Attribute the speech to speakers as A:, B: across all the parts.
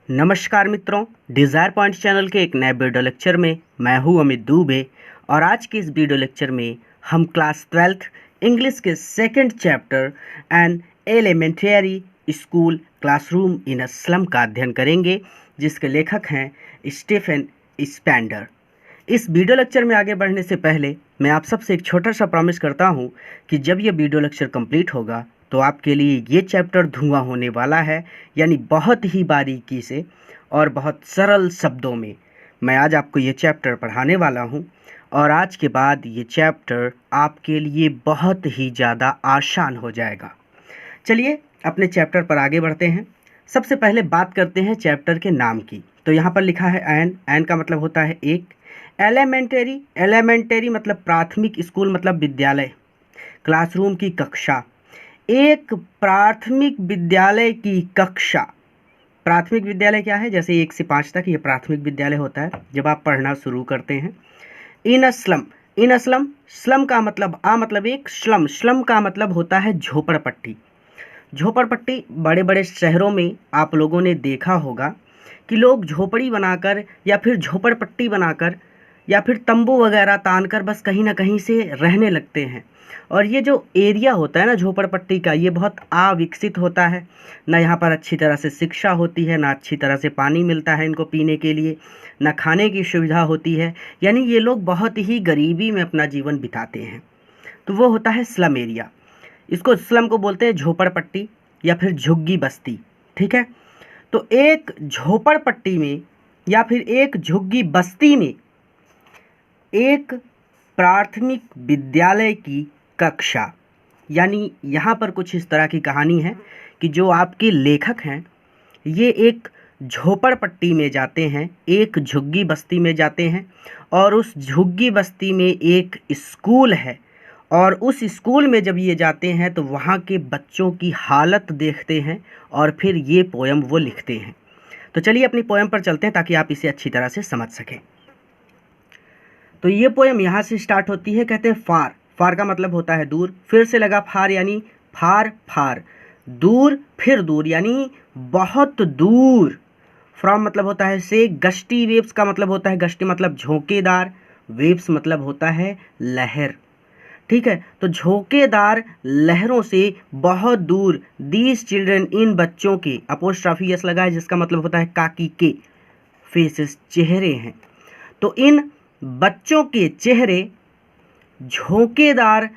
A: नमस्कार मित्रों, desire point channel के एक नए वीडियो लेक्चर में मैं हूं अमित दुबे। और आज के इस वीडियो लेक्चर में हम क्लास 12th इंग्लिश के second chapter an elementary school classroom in a slum का अध्ययन करेंगे, जिसके लेखक हैं स्टीफन स्पेंडर। इस वीडियो लेक्चर में आगे बढ़ने से पहले मैं आप सबसे एक छोटा सा प्रॉमिस करता हूं कि जब ये वीडियो लेक्चर कंप्लीट होगा तो आपके लिए ये चैप्टर धुआं होने वाला है, यानी बहुत ही बारीकी से और बहुत सरल शब्दों में मैं आज आपको ये चैप्टर पढ़ाने वाला हूँ। और आज के बाद ये चैप्टर आपके लिए बहुत ही ज़्यादा आसान हो जाएगा। चलिए अपने चैप्टर पर आगे बढ़ते हैं। सबसे पहले बात करते हैं चैप्टर के नाम की। तो यहाँ पर लिखा है एन का मतलब होता है एक। एलिमेंट्री मतलब प्राथमिक, स्कूल मतलब विद्यालय, क्लासरूम की कक्षा। एक प्राथमिक विद्यालय की कक्षा। प्राथमिक विद्यालय क्या है? जैसे 1 से 5 तक ये प्राथमिक विद्यालय होता है जब आप पढ़ना शुरू करते हैं। इन अ स्लम, स्लम का मतलब मतलब एक, स्लम का मतलब होता है झोपड़पट्टी। झोपड़पट्टी बड़े बड़े शहरों में आप लोगों ने देखा होगा कि लोग झोपड़ी बनाकर या फिर झोपड़पट्टी बनाकर या फिर तंबू वगैरह तानकर बस कहीं ना कहीं से रहने लगते हैं। और ये जो एरिया होता है ना झोपड़पट्टी का, ये बहुत अविकसित होता है। ना यहाँ पर अच्छी तरह से शिक्षा होती है, ना अच्छी तरह से पानी मिलता है इनको पीने के लिए, ना खाने की सुविधा होती है। यानी ये लोग बहुत ही गरीबी में अपना जीवन बिताते हैं। तो वो होता है स्लम एरिया। इसको स्लम को बोलते हैं झोपड़पट्टी या फिर झुग्गी बस्ती। ठीक है। तो एक झोपड़पट्टी में या फिर एक झुग्गी बस्ती में एक प्राथमिक विद्यालय की कक्षा, यानी यहाँ पर कुछ इस तरह की कहानी है कि जो आपके लेखक हैं ये एक झोपड़पट्टी में जाते हैं, एक झुग्गी बस्ती में जाते हैं, और उस झुग्गी बस्ती में एक स्कूल है। और उस स्कूल में जब ये जाते हैं तो वहाँ के बच्चों की हालत देखते हैं और फिर ये पोयम वो लिखते हैं। तो चलिए अपनी पोयम पर चलते हैं ताकि आप इसे अच्छी तरह से समझ सकें। तो ये पोयम यहाँ से स्टार्ट होती है। कहते हैं फार। फार का मतलब होता है दूर। फिर से लगा फार, यानी फार फार, दूर फिर दूर, यानी बहुत दूर। फ्रॉम मतलब होता है से। गश्ती वेव्स का मतलब होता है, गश्ती मतलब झोंकेदार, वेव्स मतलब होता है लहर। ठीक है। तो झोंकेदार लहरों से बहुत दूर। दीज चिल्ड्रन, इन बच्चों के, अपोस्ट्रॉफी एस लगा है जिसका मतलब होता है काकी के, फेसेस चेहरे हैं। तो इन बच्चों के चेहरे झोंकेदार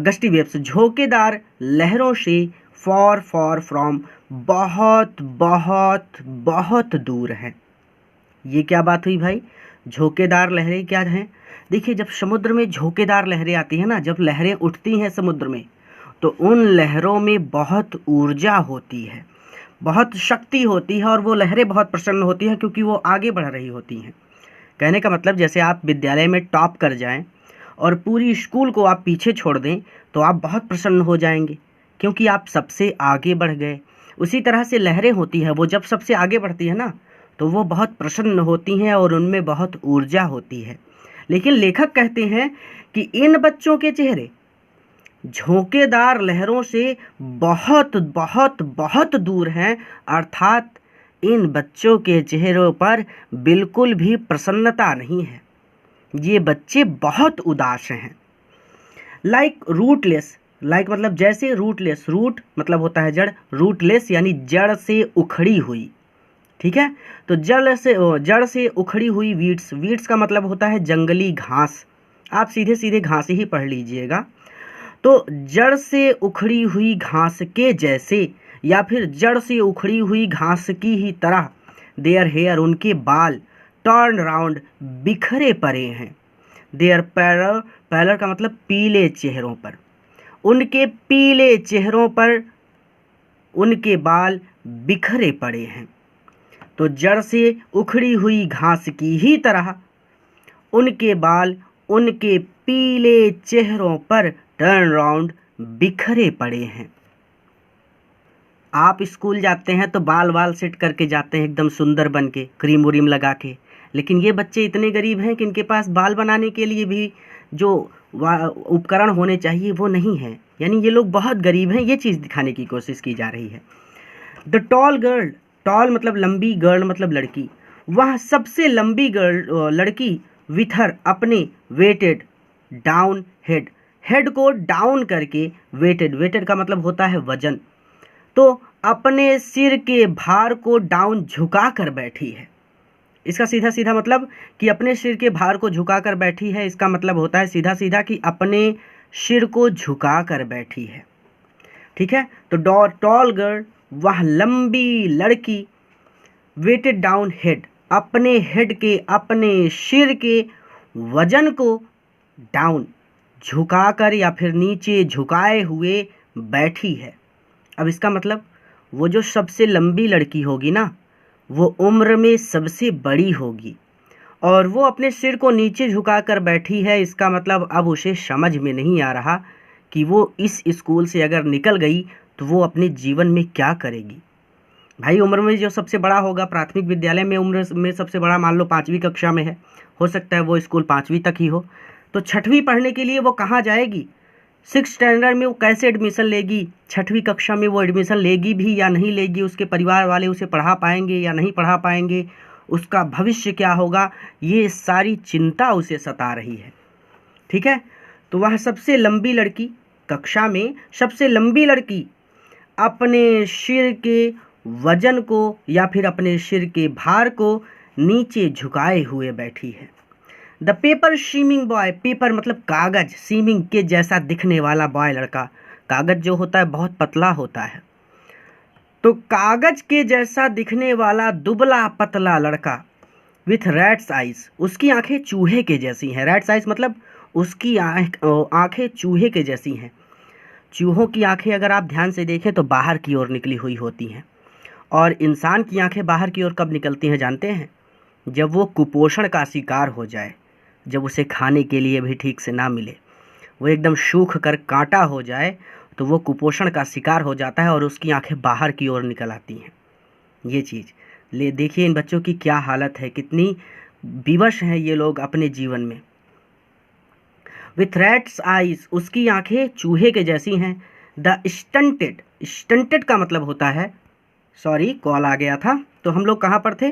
A: गश्ती वेव्स, झोंकेदार लहरों से, फॉर फॉर फ्रॉम, बहुत बहुत बहुत दूर है। ये क्या बात हुई भाई? झोंकेदार लहरें क्या हैं? देखिए, जब समुद्र में झोंकेदार लहरें आती हैं ना, जब लहरें उठती हैं समुद्र में, तो उन लहरों में बहुत ऊर्जा होती है, बहुत शक्ति होती है, और वो लहरें बहुत प्रसन्न होती हैं क्योंकि वो आगे बढ़ रही होती हैं। कहने का मतलब, जैसे आप विद्यालय में टॉप कर जाएं और पूरी स्कूल को आप पीछे छोड़ दें तो आप बहुत प्रसन्न हो जाएंगे क्योंकि आप सबसे आगे बढ़ गए। उसी तरह से लहरें होती हैं, वो जब सबसे आगे बढ़ती है ना तो वो बहुत प्रसन्न होती हैं और उनमें बहुत ऊर्जा होती है। लेकिन लेखक कहते हैं कि इन बच्चों के चेहरे झोंकेदार लहरों से बहुत बहुत बहुत दूर हैं, अर्थात इन बच्चों के चेहरों पर बिल्कुल भी प्रसन्नता नहीं है। ये बच्चे बहुत उदास हैं। लाइक रूटलेस, लाइक मतलब जैसे, रूटलेस, रूट मतलब होता है जड़, रूटलेस यानी जड़ से उखड़ी हुई। ठीक है। तो जड़ से उखड़ी हुई वीड्स, वीड्स का मतलब होता है जंगली घास। आप सीधे सीधे घास ही पढ़ लीजिएगा। तो जड़ से उखड़ी हुई घास के जैसे, या फिर जड़ से उखड़ी हुई घास की ही तरह, देयर हेयर, उनके बाल, टर्न राउंड, बिखरे पड़े हैं। देयर पैलर, पैलर का मतलब पीले चेहरों पर, उनके पीले चेहरों पर उनके बाल बिखरे पड़े हैं। तो जड़ से उखड़ी हुई घास की ही तरह उनके बाल उनके पीले चेहरों पर टर्न राउंड बिखरे पड़े हैं। आप स्कूल जाते हैं तो बाल वाल सेट करके जाते हैं एकदम सुंदर बन के, क्रीम व्रीम लगा के। लेकिन ये बच्चे इतने गरीब हैं कि इनके पास बाल बनाने के लिए भी जो उपकरण होने चाहिए वो नहीं है। यानी ये लोग बहुत गरीब हैं, ये चीज़ दिखाने की कोशिश की जा रही है। द टॉल गर्ल, टॉल मतलब लंबी, गर्ल मतलब लड़की। वह सबसे लंबी लड़की विथ हर अपने वेटेड डाउन हेड, हेड को डाउन करके, वेटेड, वेटेड का मतलब होता है वजन, तो अपने सिर के भार को डाउन झुका कर बैठी है। इसका सीधा सीधा मतलब कि अपने सिर के भार को झुका कर बैठी है, इसका मतलब होता है सीधा सीधा कि अपने सिर को झुका कर बैठी है। ठीक है, तो टॉल गर्ल वह लंबी लड़की, वेटेड डाउन हेड अपने हेड के, अपने सिर के वजन को डाउन झुकाकर या फिर नीचे झुकाए हुए बैठी है। अब इसका मतलब वो जो सबसे लंबी लड़की होगी ना, वो उम्र में सबसे बड़ी होगी और वो अपने सिर को नीचे झुकाकर बैठी है। इसका मतलब अब उसे समझ में नहीं आ रहा कि वो इस स्कूल से अगर निकल गई तो वो अपने जीवन में क्या करेगी। भाई उम्र में जो सबसे बड़ा होगा, प्राथमिक विद्यालय में उम्र में सबसे बड़ा मान लो 5वीं कक्षा में है, हो सकता है वो स्कूल 5वीं तक ही हो, तो 6वीं पढ़ने के लिए वो कहाँ जाएगी, 6 स्टैंडर्ड में वो कैसे एडमिशन लेगी, 6वीं कक्षा में वो एडमिशन लेगी भी या नहीं लेगी, उसके परिवार वाले उसे पढ़ा पाएंगे या नहीं पढ़ा पाएंगे, उसका भविष्य क्या होगा, ये सारी चिंता उसे सता रही है। ठीक है, तो वह सबसे लंबी लड़की, कक्षा में सबसे लंबी लड़की अपने सिर के वजन को या फिर अपने सिर के भार को नीचे झुकाए हुए बैठी है। The paper seeming boy, paper मतलब कागज, सीमिंग के जैसा दिखने वाला बॉय लड़का, कागज जो होता है बहुत पतला होता है, तो कागज के जैसा दिखने वाला दुबला पतला लड़का विथ रैट्स आइज, उसकी आंखें चूहे के जैसी हैं। रैट्स आइज मतलब उसकी आंखें चूहे के जैसी हैं। चूहों की आंखें अगर आप ध्यान से देखें तो बाहर की ओर निकली हुई होती हैं, और इंसान की आंखें बाहर की ओर कब निकलती हैं जानते हैं, जब वो कुपोषण का शिकार हो जाए, जब उसे खाने के लिए भी ठीक से ना मिले, वो एकदम सूख कर कांटा हो जाए तो वो कुपोषण का शिकार हो जाता है और उसकी आंखें बाहर की ओर निकल आती हैं। ये चीज़ ले देखिए इन बच्चों की क्या हालत है, कितनी विवश हैं ये लोग अपने जीवन में। विथ रैट्स आइज, उसकी आंखें चूहे के जैसी हैं। द स्टंटेड, स्टंटेड का मतलब होता है, सॉरी कॉल आ गया था, तो हम लोग कहाँ पर थे,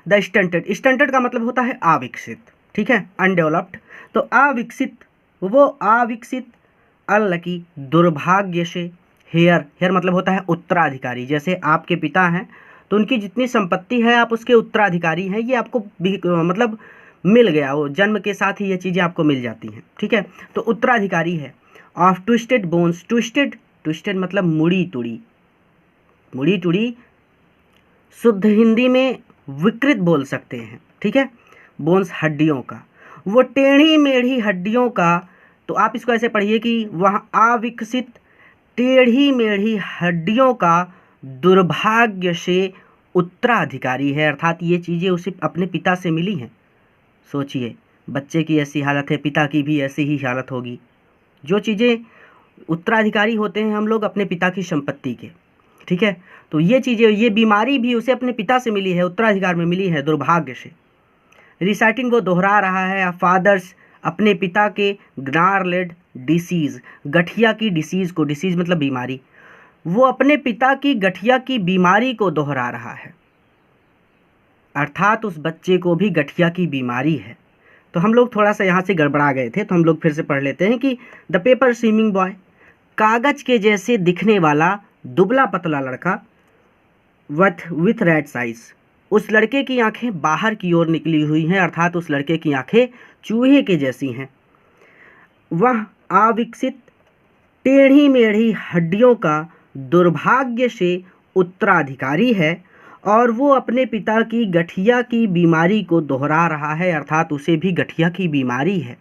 A: द स्टंटेड, स्टंटेड का मतलब होता है अविकसित, ठीक है, अनडेवलप्ड, तो अविकसित, वो अविकसित, अनलकी, दुर्भाग्य से, हेयर, हेयर मतलब होता है उत्तराधिकारी, जैसे आपके पिता हैं तो उनकी जितनी संपत्ति है आप उसके उत्तराधिकारी हैं, ये आपको मतलब मिल गया, वो जन्म के साथ ही ये चीज़ें आपको मिल जाती हैं। ठीक है, तो उत्तराधिकारी है। Of twisted bones, twisted, twisted मतलब मुड़ी तुड़ी, मुड़ी तुड़ी शुद्ध हिंदी में विकृत बोल सकते हैं। ठीक है, बोन्स हड्डियों का, वो टेढ़ी मेढ़ी हड्डियों का, तो आप इसको ऐसे पढ़िए कि वह अविकसित टेढ़ी मेढ़ी हड्डियों का दुर्भाग्य से उत्तराधिकारी है, अर्थात ये चीज़ें उसे अपने पिता से मिली हैं। सोचिए बच्चे की ऐसी हालत है, पिता की भी ऐसी ही हालत होगी। जो चीज़ें उत्तराधिकारी होते हैं हम लोग अपने पिता की संपत्ति के, ठीक है, तो ये चीज़ें, ये बीमारी भी उसे अपने पिता से मिली है, उत्तराधिकार में मिली है दुर्भाग्य से। रिसाइटिंग वो दोहरा रहा है, फादर्स अपने पिता के ग्नार्लेड डिसीज़, गठिया की डिसीज़ को, डिसीज़ मतलब बीमारी, वो अपने पिता की गठिया की बीमारी को दोहरा रहा है, अर्थात उस बच्चे को भी गठिया की बीमारी है। तो हम लोग थोड़ा सा यहाँ से गड़बड़ा गए थे, तो हम लोग फिर से पढ़ लेते हैं कि द पेपर स्विमिंग बॉय, कागज के जैसे दिखने वाला दुबला पतला लड़का, विथ रेड साइज, उस लड़के की आंखें बाहर की ओर निकली हुई हैं, अर्थात उस लड़के की आंखें चूहे के जैसी हैं। वह अविकसित टेढ़ी मेढ़ी हड्डियों का दुर्भाग्य से उत्तराधिकारी है और वो अपने पिता की गठिया की बीमारी को दोहरा रहा है, अर्थात उसे भी गठिया की बीमारी है।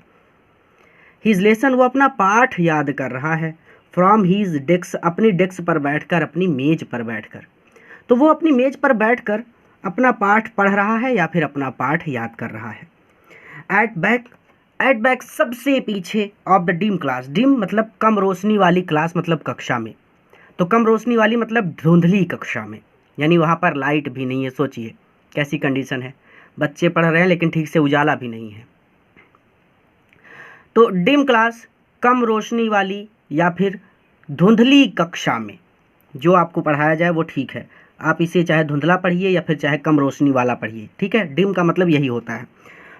A: हिज लेसन, वो अपना पाठ याद कर रहा है। फ्रॉम हीज डेस्क, अपनी डेस्क पर बैठकर, अपनी मेज पर बैठकर, तो वो अपनी मेज पर बैठकर अपना पाठ पढ़ रहा है या फिर अपना पाठ याद कर रहा है। एट बैक, एट बैक सबसे पीछे of the dim class, dim मतलब कम रोशनी वाली, क्लास मतलब कक्षा में, तो कम रोशनी वाली मतलब धुंधली कक्षा में, यानी वहाँ पर लाइट भी नहीं है। सोचिए कैसी कंडीशन है, बच्चे पढ़ रहे हैं लेकिन ठीक से उजाला भी नहीं है। तो डिम क्लास कम रोशनी वाली या फिर धुंधली कक्षा में, जो आपको पढ़ाया जाए वो ठीक है, आप इसे चाहे धुंधला पढ़िए या फिर चाहे कम रोशनी वाला पढ़िए, ठीक है। डिम का मतलब यही होता है।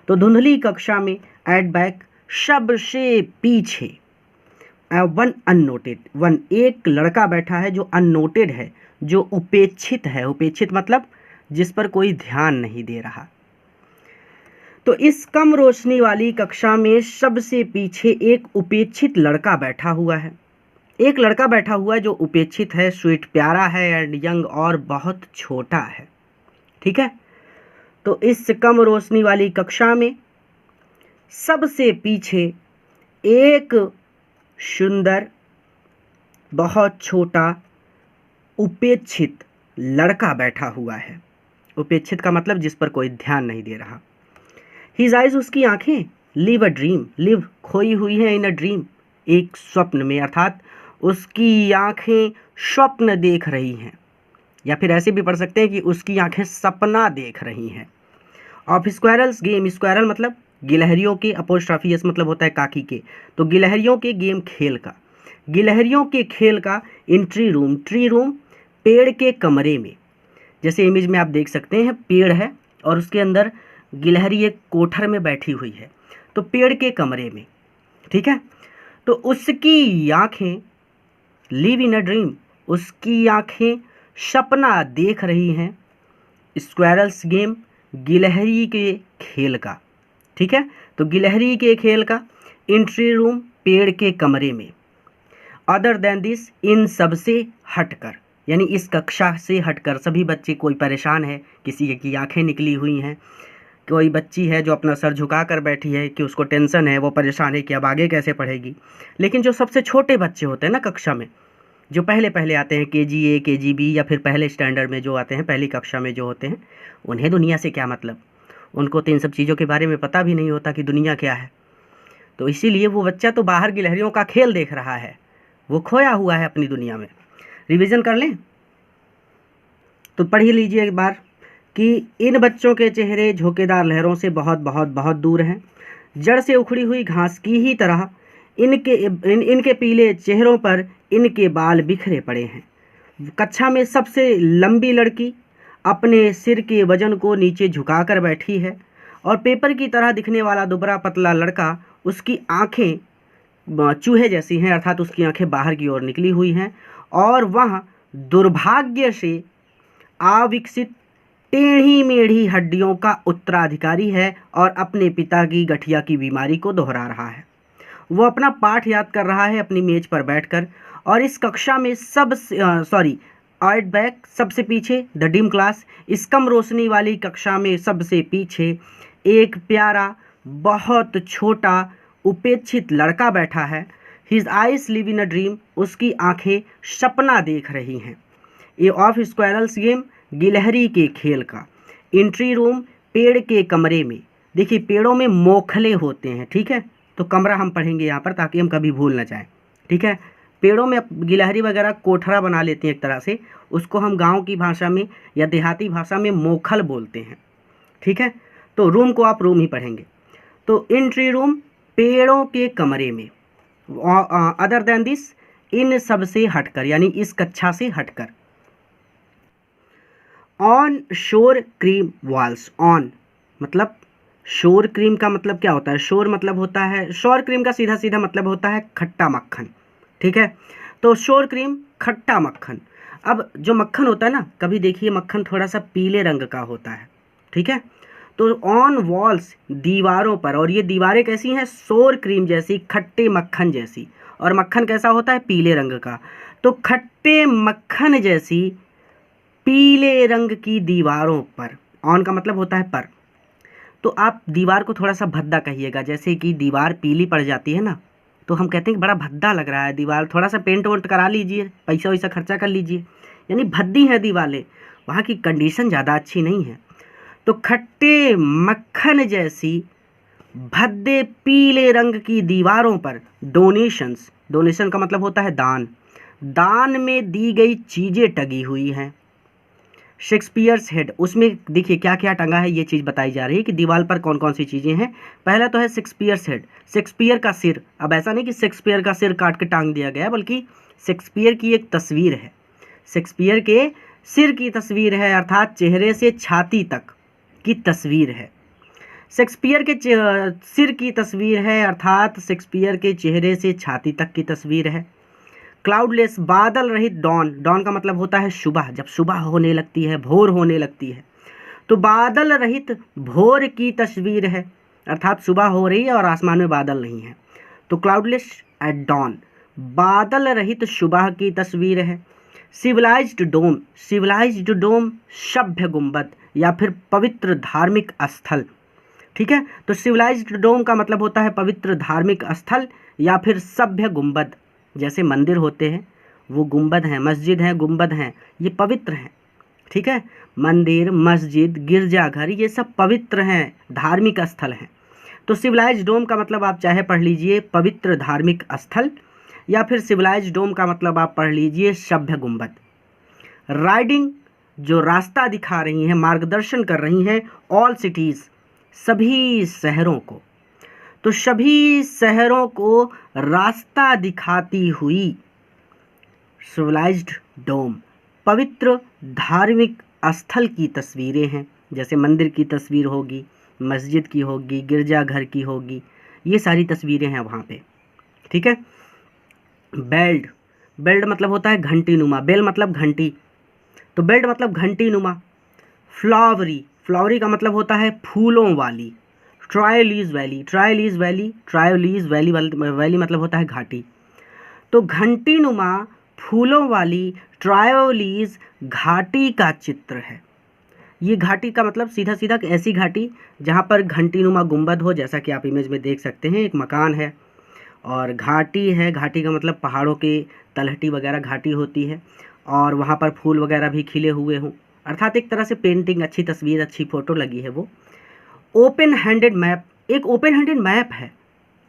A: तो धुंधली कक्षा में एट बैक सबसे पीछे वन अननोटेड, वन एक लड़का बैठा है जो अननोटेड है, जो उपेक्षित है। उपेक्षित मतलब जिस पर कोई ध्यान नहीं दे रहा। तो इस कम रोशनी वाली कक्षा में सबसे पीछे एक उपेक्षित लड़का बैठा हुआ है। एक लड़का बैठा हुआ है जो उपेक्षित है, स्वीट, प्यारा है एंड यंग और बहुत छोटा है, ठीक है। तो इस कम रोशनी वाली कक्षा में सबसे पीछे एक सुंदर, बहुत छोटा, उपेक्षित लड़का बैठा हुआ है। उपेक्षित का मतलब जिस पर कोई ध्यान नहीं दे रहा। हिज आइज, उसकी आंखें, लिव अ ड्रीम, लिव खोई हुई है, इन अ ड्रीम एक स्वप्न में, अर्थात उसकी आंखें स्वप्न देख रही हैं, या फिर ऐसे भी पढ़ सकते हैं कि उसकी आंखें सपना देख रही हैं। ऑफ स्क्वायरल्स गेम, स्क्वायरल मतलब गिलहरियों के, अपोस्ट्रोफी एस मतलब होता है काकी के, तो गिलहरियों के गेम खेल का, गिलहरियों के खेल का in tree room, tree room पेड़ के कमरे में। जैसे इमेज में आप देख सकते हैं पेड़ है और उसके अंदर गिलहरी एक कोठर में बैठी हुई है, तो पेड़ के कमरे में, ठीक है। तो उसकी आंखें लिव इन अ ड्रीम, उसकी आंखें सपना देख रही हैं। स्क्वायरल्स गेम, गिलहरी के खेल का, ठीक है। तो गिलहरी के खेल का इन ट्री रूम पेड़ के कमरे में। अदर देन दिस, इन सब से हटकर, यानी इस कक्षा से हटकर सभी बच्चे, कोई परेशान है, किसी की आंखें निकली हुई हैं, कोई बच्ची है जो अपना सर झुका कर बैठी है कि उसको टेंशन है, वो परेशान है कि अब आगे कैसे पढ़ेगी। लेकिन जो सबसे छोटे बच्चे होते हैं ना कक्षा में, जो पहले पहले आते हैं KG-A KG-B या फिर पहले स्टैंडर्ड में जो आते हैं, पहली कक्षा में जो होते हैं, उन्हें दुनिया से क्या मतलब, उनको तो इन सब चीज़ों के बारे में पता भी नहीं होता कि दुनिया क्या है। तो इसीलिए वो बच्चा तो बाहर गिलहरियों का खेल देख रहा है, वो खोया हुआ है अपनी दुनिया में। रिवीजन कर लें तो पढ़ ही लीजिए एक बार कि इन बच्चों के चेहरे झोंकेदार लहरों से बहुत बहुत बहुत दूर हैं, जड़ से उखड़ी हुई घास की ही तरह इनके पीले चेहरों पर इनके बाल बिखरे पड़े हैं। कक्षा में सबसे लंबी लड़की अपने सिर के वजन को नीचे झुकाकर बैठी है और पेपर की तरह दिखने वाला दुबला पतला लड़का, उसकी आंखें चूहे जैसी हैं, अर्थात उसकी आंखें बाहर की ओर निकली हुई हैं और वह दुर्भाग्य से अविकसित टेढ़ी मेढ़ी हड्डियों का उत्तराधिकारी है और अपने पिता की गठिया की बीमारी को दोहरा रहा है। वो अपना पाठ याद कर रहा है अपनी मेज पर बैठकर, और इस कक्षा में एट बैक सबसे पीछे, द डिम क्लास, इस कम रोशनी वाली कक्षा में सबसे पीछे एक प्यारा, बहुत छोटा, उपेक्षित लड़का बैठा है। His eyes live in a dream, उसकी आंखें सपना देख रही हैं। ए ऑफ स्क्वायरल्स गेम, गिलहरी के खेल का। एंट्री रूम, पेड़ के कमरे में। देखिए पेड़ों में मोखले होते हैं, ठीक है, तो कमरा हम पढ़ेंगे यहाँ पर ताकि हम कभी भूल ना जाएं, ठीक है। पेड़ों में गिलहरी वगैरह कोठरा बना लेती हैं एक तरह से, उसको हम गांव की भाषा में या देहाती भाषा में मोखल बोलते हैं, ठीक है। तो रूम को आप रूम ही पढ़ेंगे। तो एंट्री रूम पेड़ों के कमरे में। अदर देन दिस, इन सब से हटकर, यानी इस कक्षा से हटकर। ऑन शोर क्रीम वॉल्स, ऑन मतलब शोर क्रीम का मतलब क्या होता है, शोर मतलब होता है, शोर क्रीम का सीधा सीधा मतलब होता है खट्टा मक्खन, ठीक है। तो शोर क्रीम खट्टा मक्खन। अब जो मक्खन होता है ना, कभी देखिए मक्खन थोड़ा सा पीले रंग का होता है, ठीक है। तो ऑन वॉल्स, दीवारों पर, और ये दीवारें कैसी हैं, शोर क्रीम जैसी, खट्टे मक्खन जैसी, और मक्खन कैसा होता है, पीले रंग का। तो खट्टे मक्खन जैसी पीले रंग की दीवारों पर, ऑन का मतलब होता है पर, तो आप दीवार को थोड़ा सा भद्दा कहिएगा। जैसे कि दीवार पीली पड़ जाती है ना, तो हम कहते हैं कि बड़ा भद्दा लग रहा है दीवार, थोड़ा सा पेंट वेंट करा लीजिए, पैसा वैसा खर्चा कर लीजिए, यानी भद्दी है दीवारें, वहाँ की कंडीशन ज़्यादा अच्छी नहीं है। तो खट्टे मक्खन जैसी भद्दे पीले रंग की दीवारों पर डोनेशंस, डोनेशन का मतलब होता है दान, दान में दी गई चीज़ें टंगी हुई हैं। शेक्सपियर्स हेड, उसमें देखिए क्या क्या टंगा है, ये चीज़ बताई जा रही है कि दीवार पर कौन कौन सी चीज़ें हैं। पहला तो है शेक्सपियर्स हेड, शेक्सपियर का सिर। अब ऐसा नहीं कि शेक्सपियर का सिर काट के टांग दिया गया, बल्कि शेक्सपियर की एक तस्वीर है, शेक्सपियर के सिर की तस्वीर है अर्थात चेहरे से छाती तक की तस्वीर है। शेक्सपियर के सिर की तस्वीर है अर्थात शेक्सपियर के चेहरे से छाती तक की तस्वीर है। क्लाउडलेस बादल रहित डॉन, डॉन का मतलब होता है सुबह, जब सुबह होने लगती है, भोर होने लगती है, तो बादल रहित भोर की तस्वीर है अर्थात सुबह हो रही है और आसमान में बादल नहीं है, तो क्लाउडलेस एट डॉन, बादल रहित सुबह की तस्वीर है। सिविलाइज्ड डोम, सिविलाइज्ड डोम सभ्य गुंबद या फिर पवित्र धार्मिक स्थल, ठीक है। तो सिविलाइज्ड डोम का मतलब होता है पवित्र धार्मिक स्थल या फिर सभ्य गुंबद। जैसे मंदिर होते हैं वो गुंबद हैं, मस्जिद हैं गुंबद हैं, ये पवित्र हैं, ठीक है। मंदिर, मस्जिद, गिरजाघर ये सब पवित्र हैं, धार्मिक स्थल हैं। तो सिविलाइज्ड डोम का मतलब आप चाहे पढ़ लीजिए पवित्र धार्मिक स्थल या फिर सिविलाइज्ड डोम का मतलब आप पढ़ लीजिए सभ्य गुंबद। राइडिंग जो रास्ता दिखा रही हैं, मार्गदर्शन कर रही हैं, ऑल सिटीज़ सभी शहरों को, तो सभी शहरों को रास्ता दिखाती हुई सिविलाइज्ड डोम, पवित्र धार्मिक स्थल की तस्वीरें हैं। जैसे मंदिर की तस्वीर होगी, मस्जिद की होगी, गिरजाघर की होगी, ये सारी तस्वीरें हैं वहाँ पे, ठीक है। बेल्ट, बेल्ट मतलब होता है घंटी नुमा, बेल मतलब घंटी, तो बेल्ट मतलब घंटी नुमा। फ्लावरी, फ्लावरी का मतलब होता है फूलों वाली। ट्रायोलीज वैली, ट्रायोलीज वैली, ट्रायोलीज वैली, वैली मतलब होता है घाटी, तो घंटी नुमा फूलों वाली ट्रायोलीज घाटी का चित्र है। ये घाटी का मतलब सीधा सीधा ऐसी घाटी जहाँ पर घंटी नुमा गुंबद हो, जैसा कि आप इमेज में देख सकते हैं, एक मकान है और घाटी है। घाटी का मतलब पहाड़ों के तलहटी वगैरह घाटी होती है और वहाँ पर फूल वगैरह भी खिले हुए हों, अर्थात एक तरह से पेंटिंग, अच्छी तस्वीर, अच्छी फ़ोटो लगी है वो। ओपन हैंडेड मैप, एक ओपन हैंडेड मैप है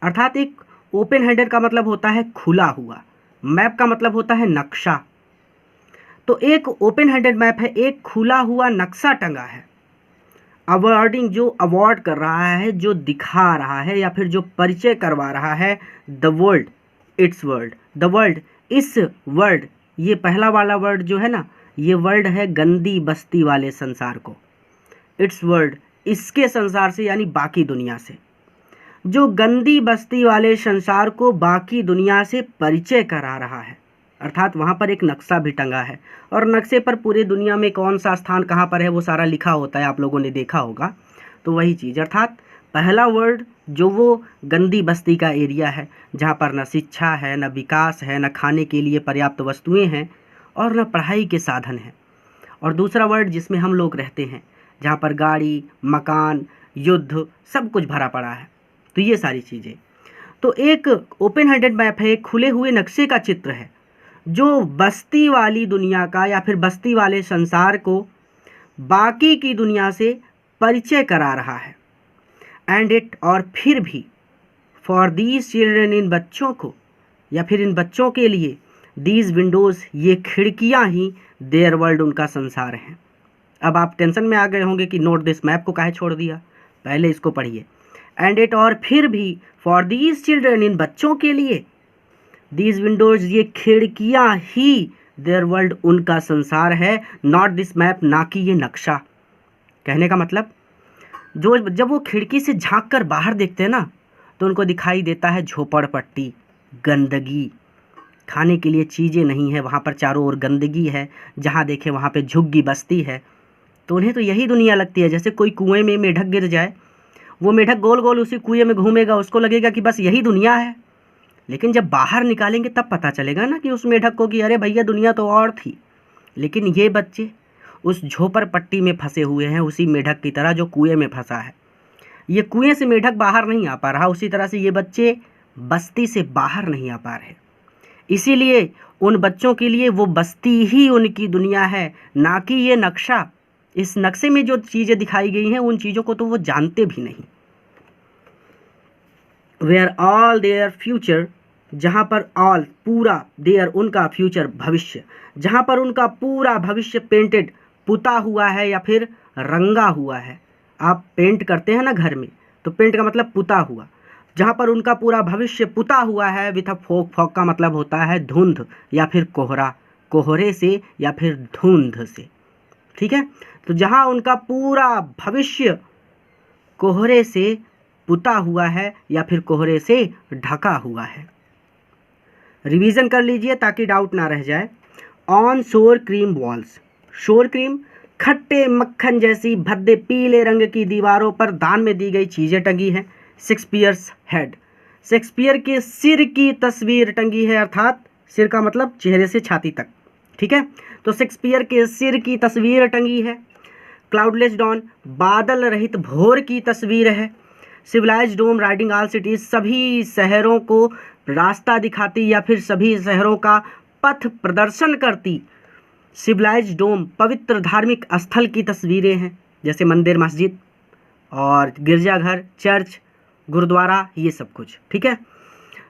A: अर्थात एक ओपन हैंडेड का मतलब होता है खुला हुआ, मैप का मतलब होता है नक्शा, तो एक ओपन हैंडेड मैप है, एक खुला हुआ नक्शा टंगा है। अवॉर्डिंग जो अवॉर्ड कर रहा है, जो दिखा रहा है या फिर जो परिचय करवा रहा है, the world, it's world, the world, इस वर्ल्ड, ये पहला वाला वर्ड जो है ना, ये वर्ल्ड है गंदी बस्ती वाले संसार को, इट्स वर्ल्ड, इसके संसार से यानी बाकी दुनिया से, जो गंदी बस्ती वाले संसार को बाकी दुनिया से परिचय करा रहा है, अर्थात वहाँ पर एक नक्शा भी टंगा है और नक्शे पर पूरी दुनिया में कौन सा स्थान कहाँ पर है वो सारा लिखा होता है, आप लोगों ने देखा होगा। तो वही चीज़, अर्थात पहला वर्ड जो वो गंदी बस्ती का एरिया है जहाँ पर न शिक्षा है, न विकास है, न खाने के लिए पर्याप्त वस्तुएं हैं और न पढ़ाई के साधन हैं, और दूसरा वर्ड जिसमें हम लोग रहते हैं जहाँ पर गाड़ी, मकान, युद्ध सब कुछ भरा पड़ा है। तो ये सारी चीज़ें, तो एक ओपन हैंडेड मैप है, एक खुले हुए नक्शे का चित्र है जो बस्ती वाली दुनिया का या फिर बस्ती वाले संसार को बाकी की दुनिया से परिचय करा रहा है। एंड इट, और फिर भी, फॉर दीज चिल्ड्रन, इन बच्चों को या फिर इन बच्चों के लिए, दीज विंडोज़, ये खिड़कियां ही, देयर वर्ल्ड, उनका संसार हैं। अब आप टेंशन में आ गए होंगे कि नोट दिस मैप को काहे छोड़ दिया, पहले इसको पढ़िए। एंड इट, और फिर भी, फॉर दीज चिल्ड्रन, इन बच्चों के लिए, दीज विंडोज़, ये खिड़कियाँ ही, देयर वर्ल्ड, उनका संसार है, नॉट दिस मैप, ना कि ये नक्शा। कहने का मतलब जो जब वो खिड़की से झांक कर बाहर देखते हैं ना तो उनको दिखाई देता है झोपड़पट्टी, गंदगी, खाने के लिए चीज़ें नहीं है, वहाँ पर चारों ओर गंदगी है, जहाँ देखे वहाँ पे झुग्गी बस्ती है, तो उन्हें तो यही दुनिया लगती है। जैसे कोई कुएं में मेढक गिर जाए, वो मेढक गोल गोल उसी कुएं में घूमेगा, उसको लगेगा कि बस यही दुनिया है, लेकिन जब बाहर निकालेंगे तब पता चलेगा ना कि उस मेढक को कि अरे भैया दुनिया तो और थी। लेकिन ये बच्चे उस झोपड़पट्टी में फंसे हुए हैं, उसी मेढक की तरह जो कुएं में फंसा है। ये कुएं से मेढक बाहर नहीं आ पा रहा, उसी तरह से ये बच्चे बस्ती से बाहर नहीं आ पा रहे। इसीलिए उन बच्चों के लिए वो बस्ती ही उनकी दुनिया है, ना कि ये नक्शा। इस नक्शे में जो चीज़ें दिखाई गई हैं उन चीज़ों को तो वो जानते भी नहीं। वेयर ऑल देयर फ्यूचर, जहाँ पर ऑल, पूरा, देयर, उनका, फ्यूचर, भविष्य, जहाँ पर उनका पूरा भविष्य पेंटेड, पुता हुआ है या फिर रंगा हुआ है। आप पेंट करते हैं ना घर में, तो पेंट का मतलब पुता हुआ, जहाँ पर उनका पूरा भविष्य पुता हुआ है, विथ अ फॉग, फॉग का मतलब होता है धुंध या फिर कोहरा, कोहरे से या फिर धुंध से। ठीक है, तो जहाँ उनका पूरा भविष्य कोहरे से पुता हुआ है या फिर कोहरे से ढका हुआ है। रिवीजन कर लीजिए ताकि डाउट ना रह जाए। ऑन शोर क्रीम वॉल्स, शोर क्रीम खट्टे मक्खन जैसी भद्दे पीले रंग की दीवारों पर दान में दी गई चीज़ें टंगी हैं। शेक्सपियर्स हेड, शेक्सपियर के सिर की तस्वीर टंगी है, अर्थात सिर का मतलब चेहरे से छाती तक। ठीक है, तो शेक्सपियर के सिर की तस्वीर टंगी है। क्लाउडलेस डॉन, बादल रहित भोर की तस्वीर है। सिविलाइज्ड डोम राइडिंग ऑल सिटीज, सभी शहरों को रास्ता दिखाती या फिर सभी शहरों का पथ प्रदर्शन करती सिविलाइज्ड डोम पवित्र धार्मिक स्थल की तस्वीरें हैं, जैसे मंदिर, मस्जिद और गिरजाघर, चर्च, गुरुद्वारा, ये सब कुछ। ठीक है,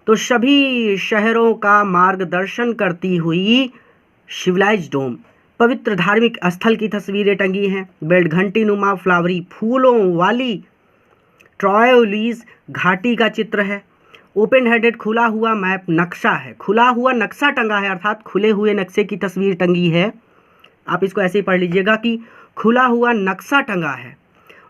A: तो सभी शहरों का मार्गदर्शन करती हुई सिविलाइज्ड डोम पवित्र धार्मिक स्थल की तस्वीरें टंगी हैं। बेल्ट घंटी नुमा फ्लावरी फूलों वाली ट्रॉयलीज घाटी का चित्र है। ओपन हेडेड खुला हुआ मैप नक्शा है, खुला हुआ नक्शा टंगा है, अर्थात खुले हुए नक्शे की तस्वीर टंगी है। आप इसको ऐसे ही पढ़ लीजिएगा कि खुला हुआ नक्शा टंगा है।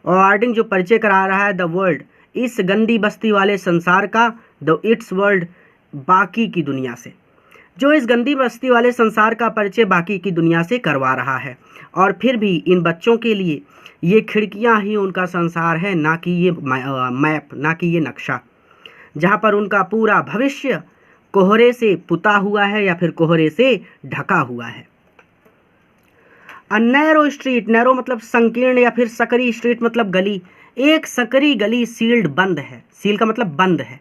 A: और वार्डिंग जो परिचय करा रहा है द वर्ल्ड, इस गंदी बस्ती वाले संसार का, द इट्स वर्ल्ड बाकी की दुनिया से, जो इस गंदी बस्ती वाले संसार का परिचय बाकी की दुनिया से करवा रहा है। और फिर भी इन बच्चों के लिए ये खिड़कियां ही उनका संसार है, ना कि ये मैप, ना कि ये नक्शा, जहाँ पर उनका पूरा भविष्य कोहरे से पुता हुआ है या फिर कोहरे से ढका हुआ है। अ नैरो स्ट्रीट, नैरो मतलब संकीर्ण या फिर सकरी, स्ट्रीट मतलब गली, एक सकरी गली सील्ड बंद है। सील का मतलब बंद है,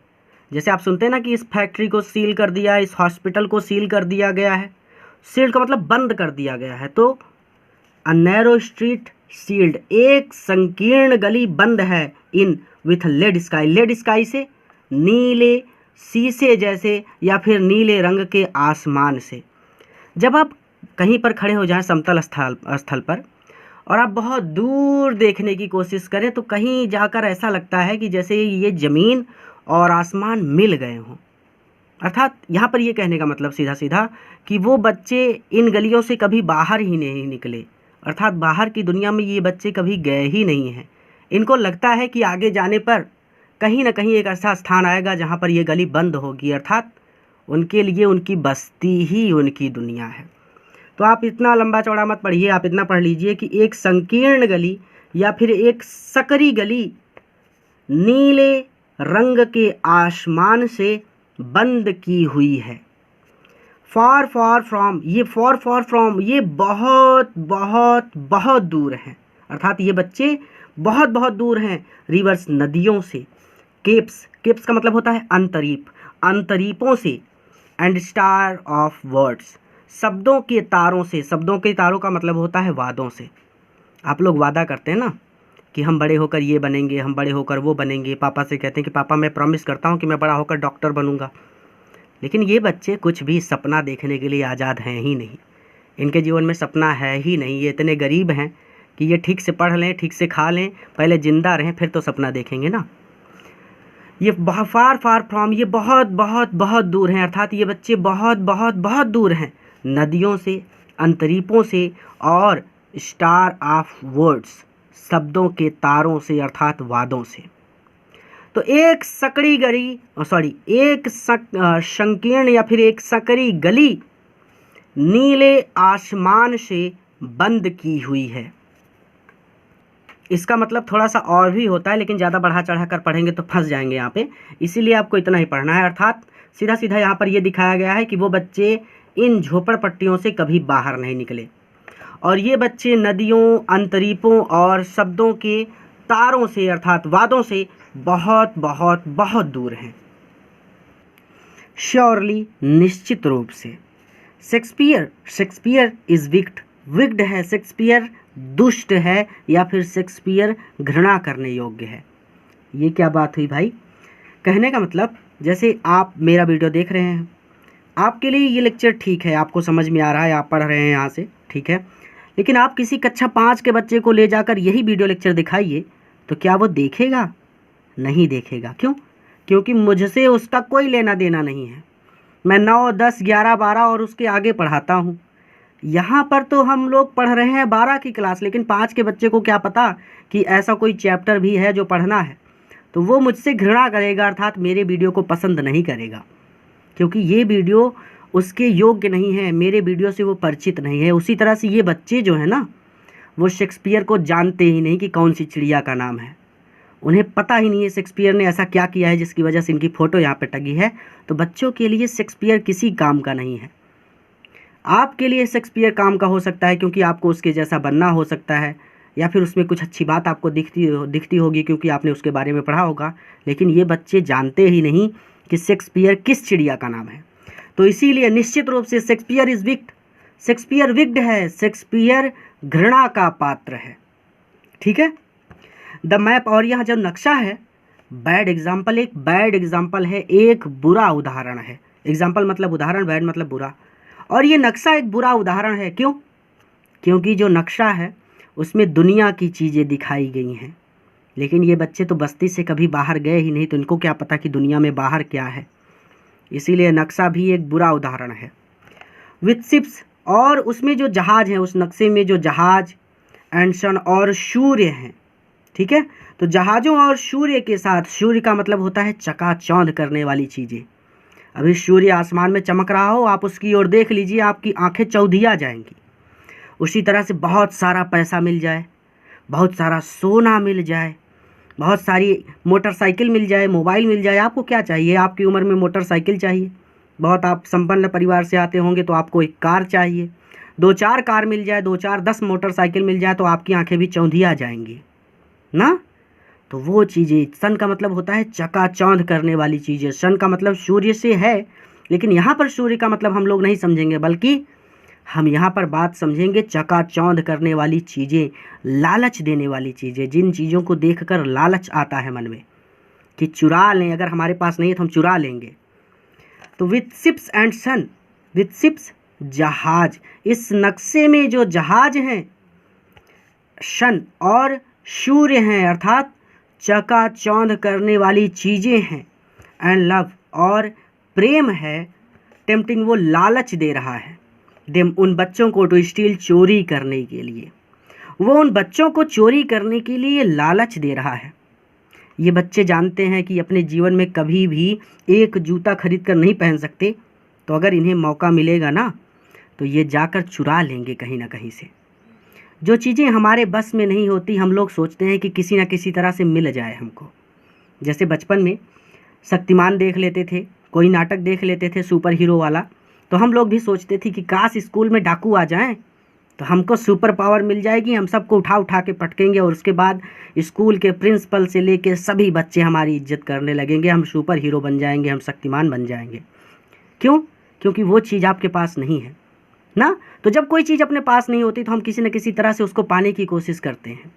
A: जैसे आप सुनते हैं ना कि इस फैक्ट्री को सील कर दिया, इस हॉस्पिटल को सील कर दिया गया है। सील्ड का मतलब बंद कर दिया गया है। तो अ नैरो स्ट्रीट सील्ड, एक संकीर्ण गली बंद है। In with lead sky, lead sky से नीले शीशे जैसे या फिर नीले रंग के आसमान से। जब आप कहीं पर खड़े हो जाएं समतल स्थल पर और आप बहुत दूर देखने की कोशिश करें तो कहीं जाकर ऐसा लगता है कि जैसे ये ज़मीन और आसमान मिल गए हों। अर्थात यहाँ पर ये कहने का मतलब सीधा सीधा कि वो बच्चे इन गलियों से कभी बाहर ही नहीं निकले, अर्थात बाहर की दुनिया में ये बच्चे कभी गए ही नहीं हैं। इनको लगता है कि आगे जाने पर कहीं ना कहीं एक ऐसा स्थान आएगा जहाँ पर ये गली बंद होगी, अर्थात उनके लिए उनकी बस्ती ही उनकी दुनिया है। तो आप इतना लंबा चौड़ा मत पढ़िए, आप इतना पढ़ लीजिए कि एक संकीर्ण गली या फिर एक सकरी गली नीले रंग के आसमान से बंद की हुई है। फार फार फ्रॉम, ये फार फार फ्रॉम ये बहुत बहुत बहुत दूर हैं, अर्थात ये बच्चे बहुत बहुत दूर हैं। रिवर्स नदियों से, केप्स, केप्स का मतलब होता है अंतरीप, अंतरीपों से। एंड स्टार ऑफ वर्ड्स, शब्दों के तारों से, शब्दों के तारों का मतलब होता है वादों से। आप लोग वादा करते हैं ना कि हम बड़े होकर ये बनेंगे, हम बड़े होकर वो बनेंगे। पापा से कहते हैं कि पापा मैं प्रॉमिस करता हूँ कि मैं बड़ा होकर डॉक्टर बनूंगा। लेकिन ये बच्चे कुछ भी सपना देखने के लिए आज़ाद हैं ही नहीं, इनके जीवन में सपना है ही नहीं। ये इतने गरीब हैं कि ये ठीक से पढ़ लें, ठीक से खा लें, पहले ज़िंदा रहें, फिर तो सपना देखेंगे ना। ये फार फार फ्रॉम, ये बहुत बहुत बहुत दूर हैं, अर्थात ये बच्चे बहुत बहुत बहुत दूर हैं नदियों से, अंतरीपों से और स्टार ऑफ वर्ड्स, शब्दों के तारों से अर्थात वादों से। तो एक सकड़ी गली, एक संकीर्ण या फिर एक सकरी गली नीले आसमान से बंद की हुई है। इसका मतलब थोड़ा सा और भी होता है, लेकिन ज़्यादा बढ़ा चढ़ा कर पढ़ेंगे तो फंस जाएंगे यहाँ पे, इसीलिए आपको इतना ही पढ़ना है। अर्थात सीधा सीधा यहाँ पर ये दिखाया गया है कि वो बच्चे इन झोपड़पट्टियों से कभी बाहर नहीं निकले और ये बच्चे नदियों, अंतरीपों और शब्दों के तारों से अर्थात वादों से बहुत बहुत बहुत दूर हैं। श्योरली, निश्चित रूप से। शेक्सपियर इज विक्ड है, शेक्सपियर दुष्ट है या फिर शेक्सपियर घृणा करने योग्य है। ये क्या बात हुई भाई? कहने का मतलब जैसे आप मेरा वीडियो देख रहे हैं, आपके लिए ये लेक्चर ठीक है, आपको समझ में आ रहा है, आप पढ़ रहे हैं यहाँ से, ठीक है। लेकिन आप किसी कक्षा 5 के बच्चे को ले जाकर यही वीडियो लेक्चर दिखाइए तो क्या वो देखेगा? नहीं देखेगा। क्यों? क्योंकि मुझसे उसका कोई लेना देना नहीं है। मैं 9, 10, 11, 12 और उसके आगे पढ़ाता हूँ। यहाँ पर तो हम लोग पढ़ रहे हैं 12 की क्लास, लेकिन 5 के बच्चे को क्या पता कि ऐसा कोई चैप्टर भी है जो पढ़ना है। तो वो मुझसे घृणा करेगा, अर्थात मेरे वीडियो को पसंद नहीं करेगा, क्योंकि ये वीडियो उसके योग्य नहीं है, मेरे वीडियो से वो परिचित नहीं है। उसी तरह से ये बच्चे जो है ना, वो शेक्सपियर को जानते ही नहीं कि कौन सी चिड़िया का नाम है। उन्हें पता ही नहीं है शेक्सपियर ने ऐसा क्या किया है जिसकी वजह से इनकी फ़ोटो यहाँ पे टंगी है। तो बच्चों के लिए शेक्सपियर किसी काम का नहीं है। आपके लिए शेक्सपियर काम का हो सकता है, क्योंकि आपको उसके जैसा बनना हो सकता है, या फिर उसमें कुछ अच्छी बात आपको दिखती होगी क्योंकि आपने उसके बारे में पढ़ा होगा। लेकिन ये बच्चे जानते ही नहीं कि शेक्सपियर किस चिड़िया का नाम है। तो इसीलिए निश्चित रूप से Shakespeare is wicked, Shakespeare wicked है, शेक्सपियर घृणा का पात्र है। ठीक है। द मैप, और यह जो नक्शा है, बैड एग्जाम्पल, एक बैड एग्जाम्पल है, एक बुरा उदाहरण है। एग्जाम्पल मतलब उदाहरण, बैड मतलब बुरा। और ये नक्शा एक बुरा उदाहरण है। क्यों? क्योंकि जो नक्शा है उसमें दुनिया की चीज़ें दिखाई गई हैं, लेकिन ये बच्चे तो बस्ती से कभी बाहर गए ही नहीं, तो इनको क्या पता कि दुनिया में बाहर क्या है। इसीलिए नक्शा भी एक बुरा उदाहरण है। विथ शिप्स, और उसमें जो जहाज हैं, उस नक्शे में जो जहाज एंड सन और सूर्य हैं। ठीक है। तो जहाज़ों और सूर्य के साथ, सूर्य का मतलब होता है चकाचौंध करने वाली चीज़ें। अभी सूर्य आसमान में चमक रहा हो, आप उसकी ओर देख लीजिए, आपकी आंखें चौंधिया जाएंगी। उसी तरह से बहुत सारा पैसा मिल जाए, बहुत सारा सोना मिल जाए, बहुत सारी मोटरसाइकिल मिल जाए, मोबाइल मिल जाए, आपको क्या चाहिए? आपकी उम्र में मोटरसाइकिल चाहिए, बहुत आप संपन्न परिवार से आते होंगे तो आपको एक कार चाहिए। 2-4 कार मिल जाए, 2-4 10 मोटरसाइकिल मिल जाए तो आपकी आंखें भी चौंधिया जाएंगी ना। तो वो चीज़ें, सन का मतलब होता है चकाचौंध करने वाली चीज़ें। सन का मतलब सूर्य से है, लेकिन यहाँ पर सूर्य का मतलब हम लोग नहीं समझेंगे, बल्कि हम यहाँ पर बात समझेंगे चकाचौंध करने वाली चीज़ें, लालच देने वाली चीज़ें, जिन चीज़ों को देखकर लालच आता है मन में कि चुरा लें, अगर हमारे पास नहीं है तो हम चुरा लेंगे। तो with ships and sun, with ships जहाज, इस नक्शे में जो जहाज हैं, सन और सूर्य हैं, अर्थात चकाचौंध करने वाली चीज़ें हैं। एंड लव, और प्रेम है। टेम्पटिंग, वो लालच दे रहा है। देम, उन बच्चों को टू स्टील, चोरी करने के लिए, वो उन बच्चों को चोरी करने के लिए लालच दे रहा है। ये बच्चे जानते हैं कि अपने जीवन में कभी भी एक जूता खरीद कर नहीं पहन सकते, तो अगर इन्हें मौका मिलेगा ना तो ये जाकर चुरा लेंगे कहीं ना कहीं से। जो चीज़ें हमारे बस में नहीं होती, हम लोग सोचते हैं कि किसी ना किसी तरह से मिल जाए हमको। जैसे बचपन में शक्तिमान देख लेते थे, कोई नाटक देख लेते थे सुपर हीरो वाला, तो हम लोग भी सोचते थे कि काश स्कूल में डाकू आ जाएं तो हमको सुपर पावर मिल जाएगी, हम सबको उठा उठा के पटकेंगे और उसके बाद स्कूल के प्रिंसिपल से लेके सभी बच्चे हमारी इज्जत करने लगेंगे, हम सुपर हीरो बन जाएंगे, हम शक्तिमान बन जाएंगे। क्यों? क्योंकि वो चीज़ आपके पास नहीं है ना। तो जब कोई चीज़ अपने पास नहीं होती तो हम किसी न किसी तरह से उसको पाने की कोशिश करते हैं,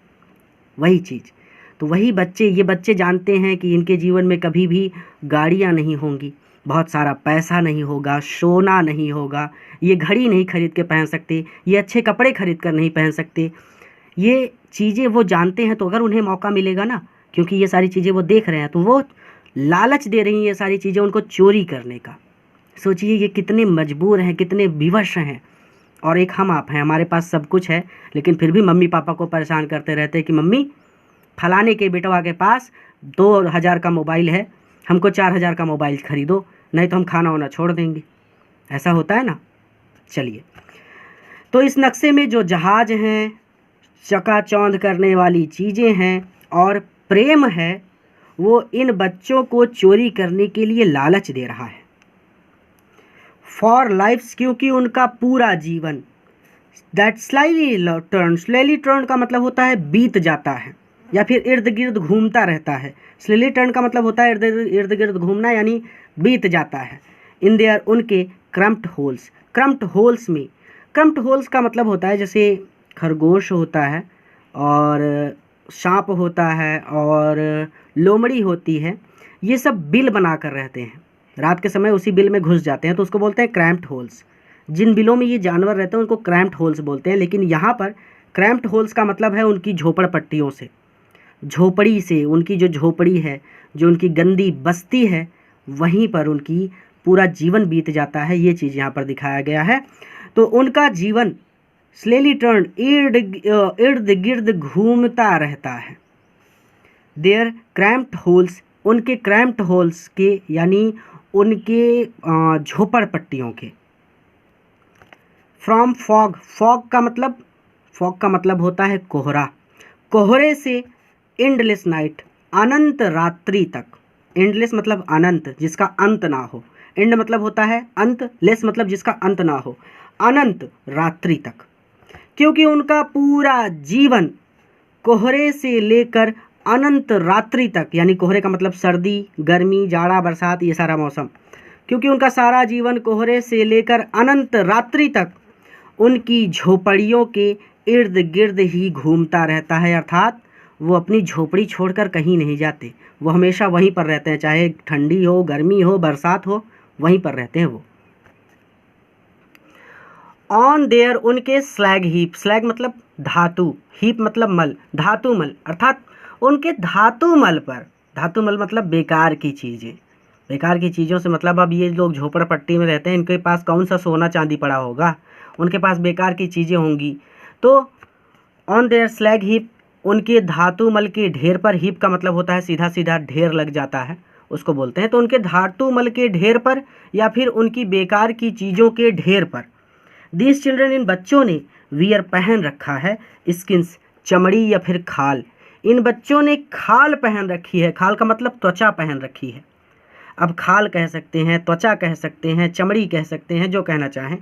A: वही चीज़। तो वही बच्चे, ये बच्चे जानते हैं कि इनके जीवन में कभी भी गाड़ियाँ नहीं होंगी, बहुत सारा पैसा नहीं होगा, सोना नहीं होगा, ये घड़ी नहीं खरीद के पहन सकते, ये अच्छे कपड़े खरीद कर नहीं पहन सकते। ये चीज़ें वो जानते हैं, तो अगर उन्हें मौका मिलेगा ना, क्योंकि ये सारी चीज़ें वो देख रहे हैं, तो वो लालच दे रही हैं ये सारी चीज़ें उनको चोरी करने का। सोचिए ये कितने मजबूर हैं, कितने विवश हैं। और एक हम आप हैं, हमारे पास सब कुछ है, लेकिन फिर भी मम्मी पापा को परेशान करते रहते हैं कि मम्मी फलाने के बेटवा के पास 2000 का मोबाइल है, हमको 4000 का मोबाइल खरीदो, नहीं तो हम खाना वाना छोड़ देंगे। ऐसा होता है ना। चलिए, तो इस नक्शे में जो जहाज हैं, चकाचौंध करने वाली चीज़ें हैं और प्रेम है, वो इन बच्चों को चोरी करने के लिए लालच दे रहा है। फॉर लाइफ्स, क्योंकि उनका पूरा जीवन। दैट स्लाइली टर्न का मतलब होता है बीत जाता है या फिर इर्द गिर्द घूमता रहता है। स्लेली टर्न का मतलब होता है इर्द गिर्द घूमना, यानी बीत जाता है। इन देयर, उनके क्रम्प्ड होल्स, क्रम्प्ड होल्स में, क्रम्प्ड होल्स का मतलब होता है जैसे खरगोश होता है और सांप होता है और लोमड़ी होती है, ये सब बिल बना कर रहते हैं, रात के समय उसी बिल में घुस जाते हैं, तो उसको बोलते हैं क्रैम्प्ड होल्स। जिन बिलों में ये जानवर रहते हैं उनको क्रैम्प्ड होल्स बोलते हैं। लेकिन यहाँ पर क्रैम्प्ड होल्स का मतलब है उनकी झोपड़पट्टियों से, झोपड़ी से, उनकी जो झोपड़ी है, जो उनकी गंदी बस्ती है, वहीं पर उनकी पूरा जीवन बीत जाता है। ये चीज़ यहाँ पर दिखाया गया है। तो उनका जीवन स्लेली टर्न इर्द गिर्द घूमता रहता है। देयर क्रैम्प्ड होल्स, उनके क्रैम्प्ड होल्स के यानी उनके झोपड़पट्टियों के। फ्रॉम फॉग, फॉग का मतलब होता है कोहरा, कोहरे से एंडलेस नाइट, अनंत रात्रि तक। एंडलेस मतलब अनंत, जिसका अंत ना हो। एंड मतलब होता है अंत, लेस मतलब जिसका अंत ना हो, अनंत रात्रि तक। क्योंकि उनका पूरा जीवन कोहरे से लेकर अनंत रात्रि तक, यानी कोहरे का मतलब सर्दी, गर्मी, जाड़ा, बरसात, ये सारा मौसम, क्योंकि उनका सारा जीवन कोहरे से लेकर अनंत रात्रि तक उनकी झोपड़ियों के इर्द गिर्द ही घूमता रहता है। अर्थात वो अपनी झोपड़ी छोड़कर कहीं नहीं जाते, वो हमेशा वहीं पर रहते हैं, चाहे ठंडी हो, गर्मी हो, बरसात हो, वहीं पर रहते हैं वो। ऑन देयर, उनके स्लैग हीप, स्लैग मतलब धातु, हीप मतलब मल, धातु मल, अर्थात उनके धातु मल पर, धातु मल मतलब बेकार की चीज़ें, बेकार की चीज़ों से मतलब अब ये लोग झोपड़पट्टी में रहते हैं, इनके पास कौन सा सोना चांदी पड़ा होगा, उनके पास बेकार की चीज़ें होंगी। तो ऑन देयर स्लैग हीप, उनके धातु मल के ढेर पर, हीप का मतलब होता है सीधा सीधा ढेर लग जाता है, उसको बोलते हैं। तो उनके धातु मल के ढेर पर या फिर उनकी बेकार की चीज़ों के ढेर पर, दीज चिल्ड्रन, इन बच्चों ने, वियर पहन रखा है, स्किन्स चमड़ी या फिर खाल, इन बच्चों ने खाल पहन रखी है। खाल का मतलब त्वचा पहन रखी है। अब खाल कह सकते हैं, त्वचा कह सकते हैं, चमड़ी कह सकते हैं, जो कहना चाहें,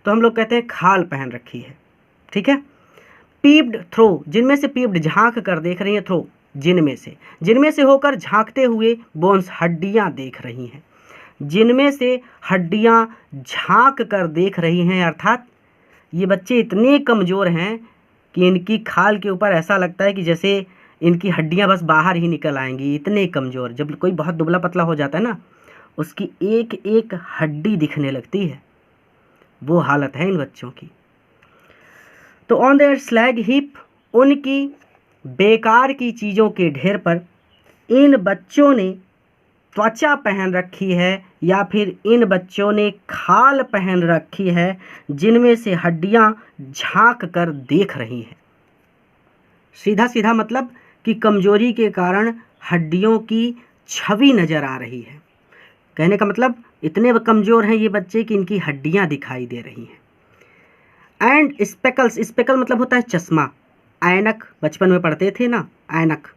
A: तो हम लोग कहते हैं खाल पहन रखी है। ठीक है। पीप्ड थ्रो, जिनमें से पीप्ड झांक कर देख रही हैं, थ्रो जिनमें से होकर झांकते हुए, बोन्स हड्डियां देख रही हैं, जिनमें से हड्डियां झांक कर देख रही हैं। अर्थात ये बच्चे इतने कमज़ोर हैं कि इनकी खाल के ऊपर ऐसा लगता है कि जैसे इनकी हड्डियां बस बाहर ही निकल आएंगी, इतने कमज़ोर। जब कोई बहुत दुबला पतला हो जाता है ना, उसकी एक एक हड्डी दिखने लगती है, वो हालत है इन बच्चों की। तो ऑन देयर स्लैग हीप, उनकी बेकार की चीज़ों के ढेर पर, इन बच्चों ने त्वचा पहन रखी है या फिर इन बच्चों ने खाल पहन रखी है, जिनमें से हड्डियां झांक कर देख रही हैं। सीधा सीधा मतलब कि कमजोरी के कारण हड्डियों की छवि नज़र आ रही है। कहने का मतलब इतने कमज़ोर हैं ये बच्चे कि इनकी हड्डियां दिखाई दे रही हैं। एंड स्पेकल्स, स्पेकल मतलब होता है चश्मा, ऐनक, बचपन में पढ़ते थे ना, ऐनक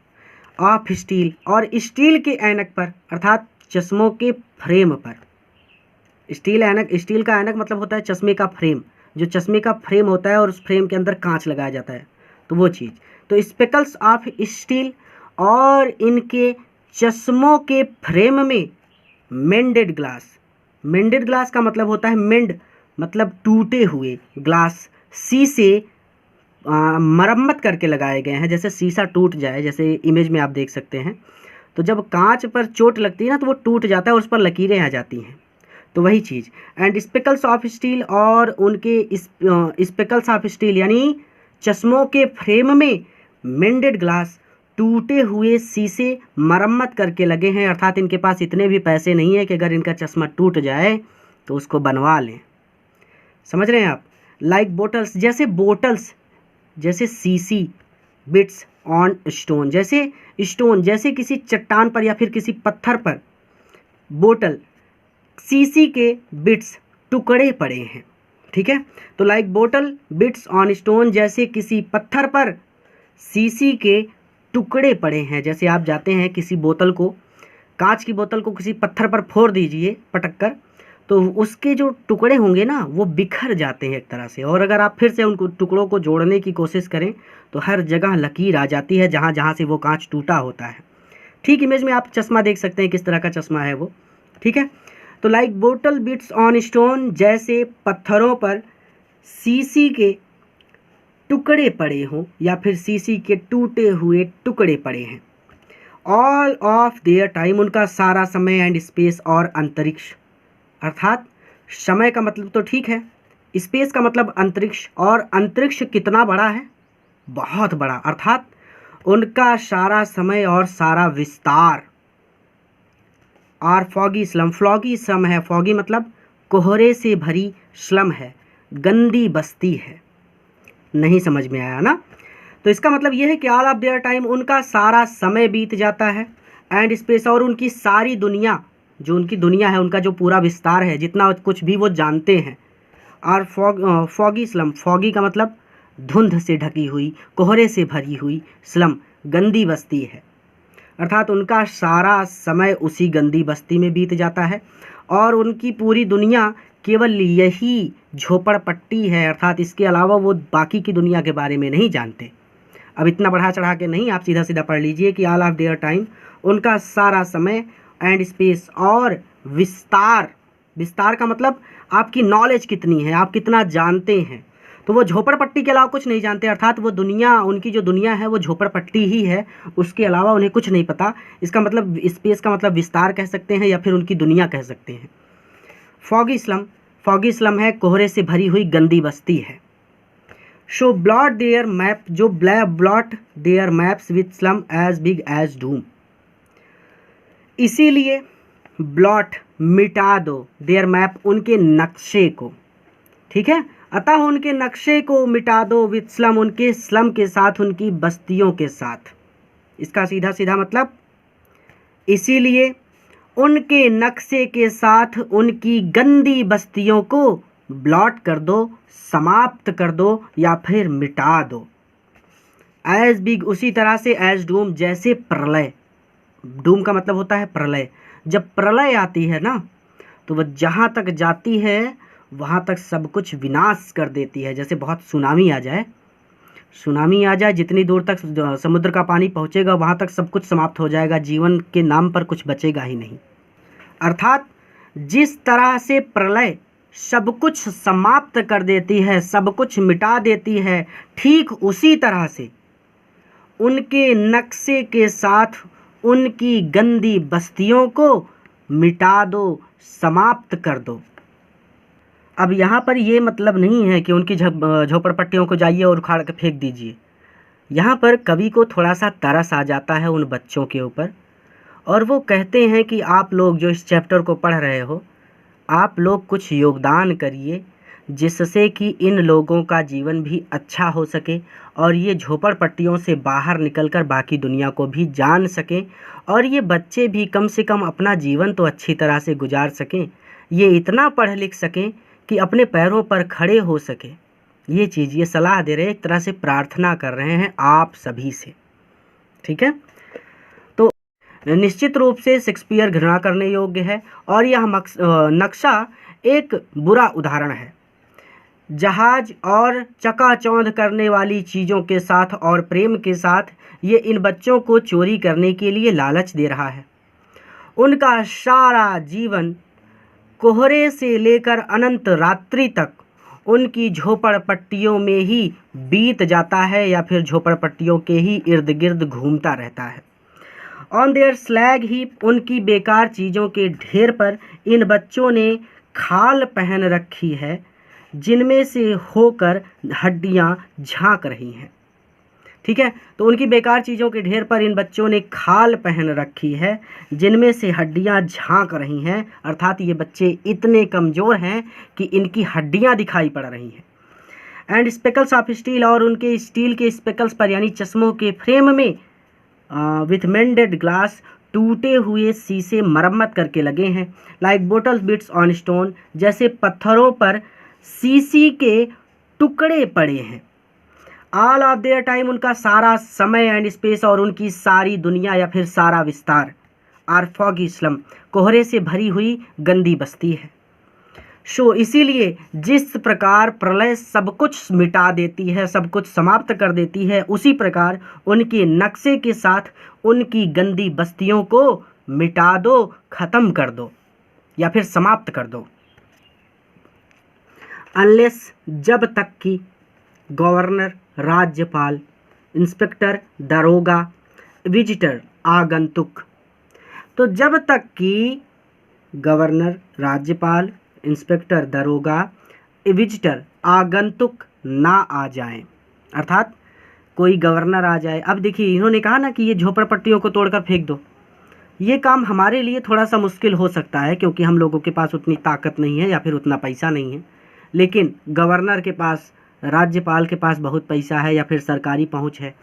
A: ऑफ स्टील, और स्टील के ऐनक पर, अर्थात चश्मों के फ्रेम पर। स्टील ऐनक, स्टील का ऐनक मतलब होता है चश्मे का फ्रेम, जो चश्मे का फ्रेम होता है और उस फ्रेम के अंदर कांच लगाया जाता है, तो वो चीज़। तो स्पेकल्स ऑफ स्टील, और इनके चश्मों के फ्रेम में मेंडेड ग्लास, मेंडेड ग्लास का मतलब होता है मेंड मतलब टूटे हुए ग्लास, शीशे मरम्मत करके लगाए गए हैं, जैसे शीशा टूट जाए, जैसे इमेज में आप देख सकते हैं। तो जब कांच पर चोट लगती है ना, तो वो टूट जाता है और उस पर लकीरें आ जाती हैं, तो वही चीज़। एंड स्पेकल्स ऑफ स्टील, और उनके स्पेकल्स ऑफ स्टील यानी चश्मों के फ्रेम में मेंडेड ग्लास, टूटे हुए शीशे मरम्मत करके लगे हैं। अर्थात इनके पास इतने भी पैसे नहीं है कि अगर इनका चश्मा टूट जाए तो उसको बनवा लें। समझ रहे हैं आप। लाइक बोटल्स, जैसे बोटल्स, जैसे सीसी, बिट्स ऑन स्टोन, जैसे स्टोन, जैसे किसी चट्टान पर या फिर किसी पत्थर पर बोटल, सीसी के बिट्स, टुकड़े पड़े हैं। ठीक है। तो like bottle beads on stone, जैसे किसी पत्थर पर सीसी के टुकड़े पड़े हैं। जैसे आप जाते हैं किसी बोतल को, कांच की बोतल को किसी पत्थर पर फोड़ दीजिए पटक कर, तो उसके जो टुकड़े होंगे ना वो बिखर जाते हैं एक तरह से, और अगर आप फिर से उनको टुकड़ों को जोड़ने की कोशिश करें तो हर जगह लकीर आ जाती है जहाँ जहाँ से वो कांच टूटा होता है। ठीक इमेज में आप चश्मा देख सकते हैं किस तरह का चश्मा है वो। ठीक है। तो like bottle beads on stone, जैसे पत्थरों पर सीसी के टुकड़े पड़े हों या फिर सीसी के टूटे हुए टुकड़े पड़े हैं। ऑल ऑफ देयर टाइम, उनका सारा समय, एंड स्पेस और अंतरिक्ष, अर्थात समय का मतलब तो ठीक है, स्पेस का मतलब अंतरिक्ष, और अंतरिक्ष कितना बड़ा है, बहुत बड़ा। अर्थात उनका सारा समय और सारा विस्तार। और फॉगी स्लम, फॉगी स्लम है, फॉगी मतलब कोहरे से भरी स्लम है, गंदी बस्ती है। नहीं समझ में आया ना? तो इसका मतलब ये है कि ऑल ऑफ देयर टाइम, उनका सारा समय बीत जाता है, एंड स्पेस, और उनकी सारी दुनिया, जो उनकी दुनिया है, उनका जो पूरा विस्तार है, जितना कुछ भी वो जानते हैं, और फॉगी स्लम, फॉगी का मतलब धुंध से ढकी हुई, कोहरे से भरी हुई, स्लम गंदी बस्ती है, अर्थात उनका सारा समय उसी गंदी बस्ती में बीत जाता है, और उनकी पूरी दुनिया केवल यही झोपड़पट्टी है, अर्थात इसके अलावा वो बाकी की दुनिया के बारे में नहीं जानते। अब इतना बढ़ा चढ़ा के नहीं, आप सीधा सीधा पढ़ लीजिए कि ऑल ऑफ देयर टाइम, उनका सारा समय, एंड स्पेस, और विस्तार, विस्तार का मतलब आपकी नॉलेज कितनी है, आप कितना जानते हैं। तो वो झोपड़पट्टी के अलावा कुछ नहीं जानते, अर्थात वो दुनिया, उनकी जो दुनिया है वो झोपड़पट्टी ही है, उसके अलावा उन्हें कुछ नहीं पता। इसका मतलब स्पेस का मतलब विस्तार कह सकते हैं, या फिर उनकी दुनिया कह सकते हैं। फॉगी स्लम, फॉगी स्लम है कोहरे से भरी हुई गंदी बस्ती है। शो ब्लॉट देयर मैप, जो blot their maps with slum as big as doom, इसीलिए ब्लॉट मिटा दो, देयर मैप उनके नक्शे को, ठीक है, अतः उनके नक्शे को मिटा दो, विथ स्लम उनके स्लम के साथ, उनकी बस्तियों के साथ। इसका सीधा सीधा मतलब, इसीलिए उनके नक्शे के साथ उनकी गंदी बस्तियों को ब्लॉट कर दो, समाप्त कर दो, या फिर मिटा दो। एज बिग, उसी तरह से, एज डूम, जैसे प्रलय, डूम का मतलब होता है प्रलय। जब प्रलय आती है ना, तो वह जहाँ तक जाती है वहाँ तक सब कुछ विनाश कर देती है। जैसे बहुत सुनामी आ जाए, सुनामी आ जाए, जितनी दूर तक समुद्र का पानी पहुँचेगा वहाँ तक सब कुछ समाप्त हो जाएगा, जीवन के नाम पर कुछ बचेगा ही नहीं। अर्थात जिस तरह से प्रलय सब कुछ समाप्त कर देती है, सब कुछ मिटा देती है, ठीक उसी तरह से उनके नक्शे के साथ उनकी गंदी बस्तियों को मिटा दो, समाप्त कर दो। अब यहाँ पर ये मतलब नहीं है कि उनकी झोपड़पट्टियों को जाइए और उखाड़ के फेंक दीजिए। यहाँ पर कवि को थोड़ा सा तरस आ जाता है उन बच्चों के ऊपर, और वो कहते हैं कि आप लोग जो इस चैप्टर को पढ़ रहे हो, आप लोग कुछ योगदान करिए, जिससे कि इन लोगों का जीवन भी अच्छा हो सके, और ये झोपड़पट्टियों से बाहर निकलकर बाकी दुनिया को भी जान सकें, और ये बच्चे भी कम से कम अपना जीवन तो अच्छी तरह से गुजार सकें, ये इतना पढ़ लिख सकें कि अपने पैरों पर खड़े हो सके। ये चीज़, ये सलाह दे रहे हैं, एक तरह से प्रार्थना कर रहे हैं आप सभी से, ठीक है। तो निश्चित रूप से शेक्सपियर घृणा करने योग्य है, और यह नक्शा एक बुरा उदाहरण है। जहाज और चकाचौंध करने वाली चीज़ों के साथ और प्रेम के साथ ये इन बच्चों को चोरी करने के लिए लालच दे रहा है। उनका सारा जीवन कोहरे से लेकर अनंत रात्रि तक उनकी झोपड़पट्टियों में ही बीत जाता है, या फिर झोपड़पट्टियों के ही इर्द गिर्द घूमता रहता है। ऑन देयर स्लैग हीप, उनकी बेकार चीज़ों के ढेर पर इन बच्चों ने खाल पहन रखी है, जिनमें से होकर हड्डियां झांक रही हैं, ठीक है। तो उनकी बेकार चीज़ों के ढेर पर इन बच्चों ने खाल पहन रखी है, जिनमें से हड्डियां झांक रही हैं, अर्थात ये बच्चे इतने कमज़ोर हैं कि इनकी हड्डियां दिखाई पड़ रही हैं। एंड स्पेकल्स ऑफ स्टील, और उनके स्टील के स्पेकल्स पर, यानी चश्मों के फ्रेम में विथ मेंडेड ग्लास, टूटे हुए शीशे मरम्मत करके लगे हैं। Like bottle beads on stone, जैसे पत्थरों पर शीशी के टुकड़े पड़े हैं। ऑल ऑफ देयर टाइम, उनका सारा समय एंड स्पेस, और उनकी सारी दुनिया या फिर सारा विस्तार, आर फॉगी स्लम, कोहरे से भरी हुई गंदी बस्ती है। शो, इसीलिए जिस प्रकार प्रलय सब कुछ मिटा देती है, सब कुछ समाप्त कर देती है, उसी प्रकार उनके नक्शे के साथ उनकी गंदी बस्तियों को मिटा दो, ख़त्म कर दो, या फिर समाप्त कर दो। अनलेस, जब तक कि गवर्नर, राज्यपाल, इंस्पेक्टर, दरोगा, विजिटर, आगंतुक, तो जब तक कि गवर्नर, राज्यपाल, इंस्पेक्टर, दरोगा, विजिटर, आगंतुक ना आ जाएं, अर्थात कोई गवर्नर आ जाए। अब देखिए, इन्होंने कहा ना कि ये झोपड़पट्टियों को तोड़कर फेंक दो, ये काम हमारे लिए थोड़ा सा मुश्किल हो सकता है, क्योंकि हम लोगों के पास उतनी ताकत नहीं है या फिर उतना पैसा नहीं है। लेकिन गवर्नर के पास, राज्यपाल के पास बहुत पैसा है या फिर सरकारी पहुंच है।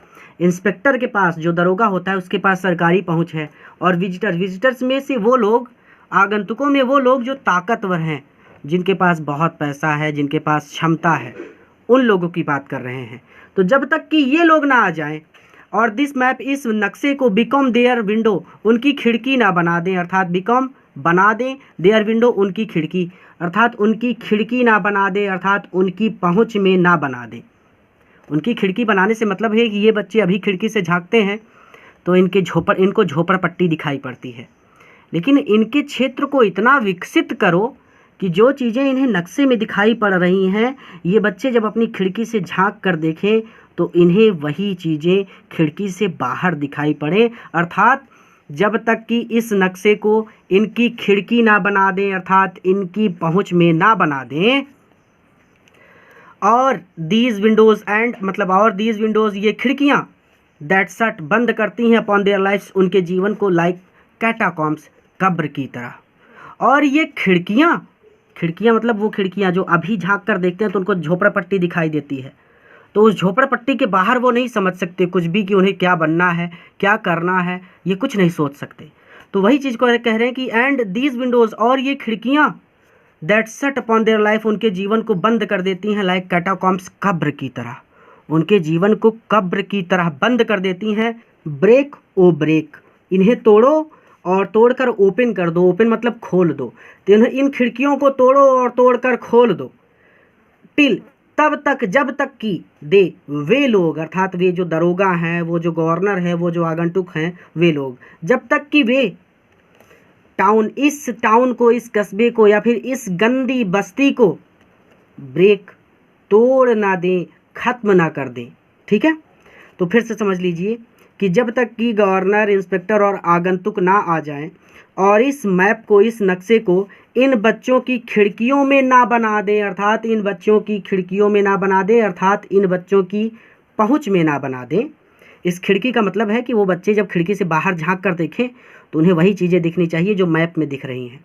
A: इंस्पेक्टर के पास, जो दरोगा होता है उसके पास सरकारी पहुंच है। और विजिटर्स में से वो लोग, आगंतुकों में वो लोग जो ताकतवर हैं, जिनके पास बहुत पैसा है, जिनके पास क्षमता है, उन लोगों की बात कर रहे हैं। तो जब तक कि ये लोग ना आ जाएं और दिस मैप, इस नक्शे को बिकम देयर विंडो, उनकी खिड़की ना बना दें, अर्थात बिकम बना दें, देयर विंडो उनकी खिड़की, अर्थात उनकी खिड़की ना बना दें, अर्थात उनकी पहुंच में ना बना दें। उनकी खिड़की बनाने से मतलब है कि ये बच्चे अभी खिड़की से झांकते हैं तो इनको झोपड़पट्टी दिखाई पड़ती है। लेकिन इनके क्षेत्र को इतना विकसित करो कि जो चीज़ें इन्हें नक्शे में दिखाई पड़ रही हैं, ये बच्चे जब अपनी खिड़की से झांक कर देखें तो इन्हें वही चीज़ें खिड़की से बाहर दिखाई पड़े। अर्थात जब तक कि इस नक्शे को इनकी खिड़की ना बना दें, अर्थात इनकी पहुंच में ना बना दें, और दीज विंडोज़ एंड मतलब और दीज विंडोज़, ये खिड़कियाँ, दैट शट बंद करती हैं अपॉन देयर लाइफ्स, उनके जीवन को, लाइक कैटाकॉम्स, कब्र की तरह। और ये खिड़कियाँ मतलब वो खिड़कियाँ जो अभी झांक कर देखते हैं तो उनको झोपड़पट्टी दिखाई देती है, तो उस झोपड़पट्टी के बाहर वो नहीं समझ सकते कुछ भी कि उन्हें क्या बनना है, क्या करना है, ये कुछ नहीं सोच सकते। तो वही चीज़ को कह रहे हैं कि एंड दीज विंडोज़, और ये खिड़कियाँ, that shut upon their life, उनके जीवन को बंद कर देती हैं, लाइक कैटाकॉम्स, कब्र की तरह, उनके जीवन को कब्र की तरह बंद कर देती हैं। ब्रेक ओ ब्रेक, इन्हें तोड़ो और तोड़कर ओपन कर दो, ओपन मतलब खोल दो, तो इन खिड़कियों को तोड़ो और तोड़कर खोल दो। टिल, तब तक, जब तक कि दे, वे लोग, अर्थात वे जो दरोगा हैं, वो जो गवर्नर है, वो जो आगंतुक हैं, वे लोग, जब तक कि वे टाउन, इस टाउन को, इस कस्बे को या फिर इस गंदी बस्ती को ब्रेक, तोड़ ना दें, खत्म ना कर दें। ठीक है, तो फिर से समझ लीजिए कि जब तक कि गवर्नर, इंस्पेक्टर और आगंतुक ना आ जाएं और इस मैप को, इस नक्शे को इन बच्चों की खिड़कियों में ना बना दें, अर्थात इन बच्चों की खिड़कियों में ना बना दें, अर्थात इन बच्चों की पहुंच में ना बना दें। इस खिड़की का मतलब है कि वो बच्चे जब खिड़की से बाहर झांक कर देखें तो उन्हें वही चीज़ें दिखनी चाहिए जो मैप में दिख रही हैं।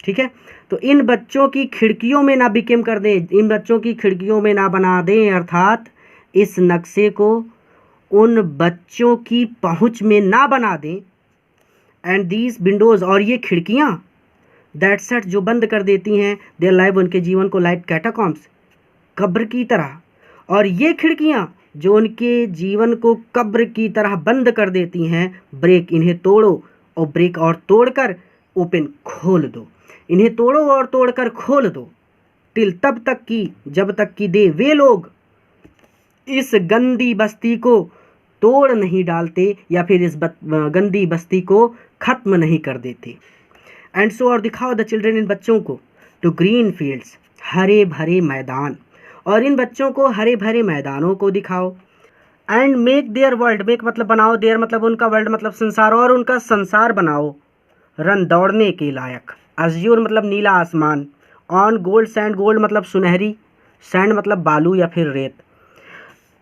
A: ठीक है, तो इन बच्चों की खिड़कियों में ना बिकेम कर दें, इन बच्चों की खिड़कियों में ना बना दें, अर्थात इस नक्शे को उन बच्चों की पहुंच में ना बना दें। एंड दीज विंडोज़, और ये खिड़कियाँ, दैट शट, जो बंद कर देती हैं, देयर लाइफ, उनके जीवन को, लाइक कैटाकॉम्स, कब्र की तरह, और ये खिड़कियाँ जो उनके जीवन को कब्र की तरह बंद कर देती हैं, ब्रेक, इन्हें तोड़ो, और ब्रेक और तोड़कर ओपन, खोल दो, इन्हें तोड़ो और तोड़कर खोल दो। टिल, तब तक कि, जब तक कि दे, वे लोग इस गंदी बस्ती को तोड़ नहीं डालते या फिर इस गंदी बस्ती को खत्म नहीं कर देते। एंड सो, और दिखाओ द चिल्ड्रेन, इन बच्चों को, टू ग्रीन फील्ड्स, हरे भरे मैदान, और इन बच्चों को हरे भरे मैदानों को दिखाओ। And make their world, make मतलब बनाओ, देयर मतलब उनका, वर्ल्ड मतलब संसार, और उनका संसार बनाओ, रन, दौड़ने के लायक, अज़्यूर मतलब नीला आसमान, ऑन गोल्ड सैंड, गोल्ड मतलब सुनहरी, सैंड मतलब बालू या फिर रेत।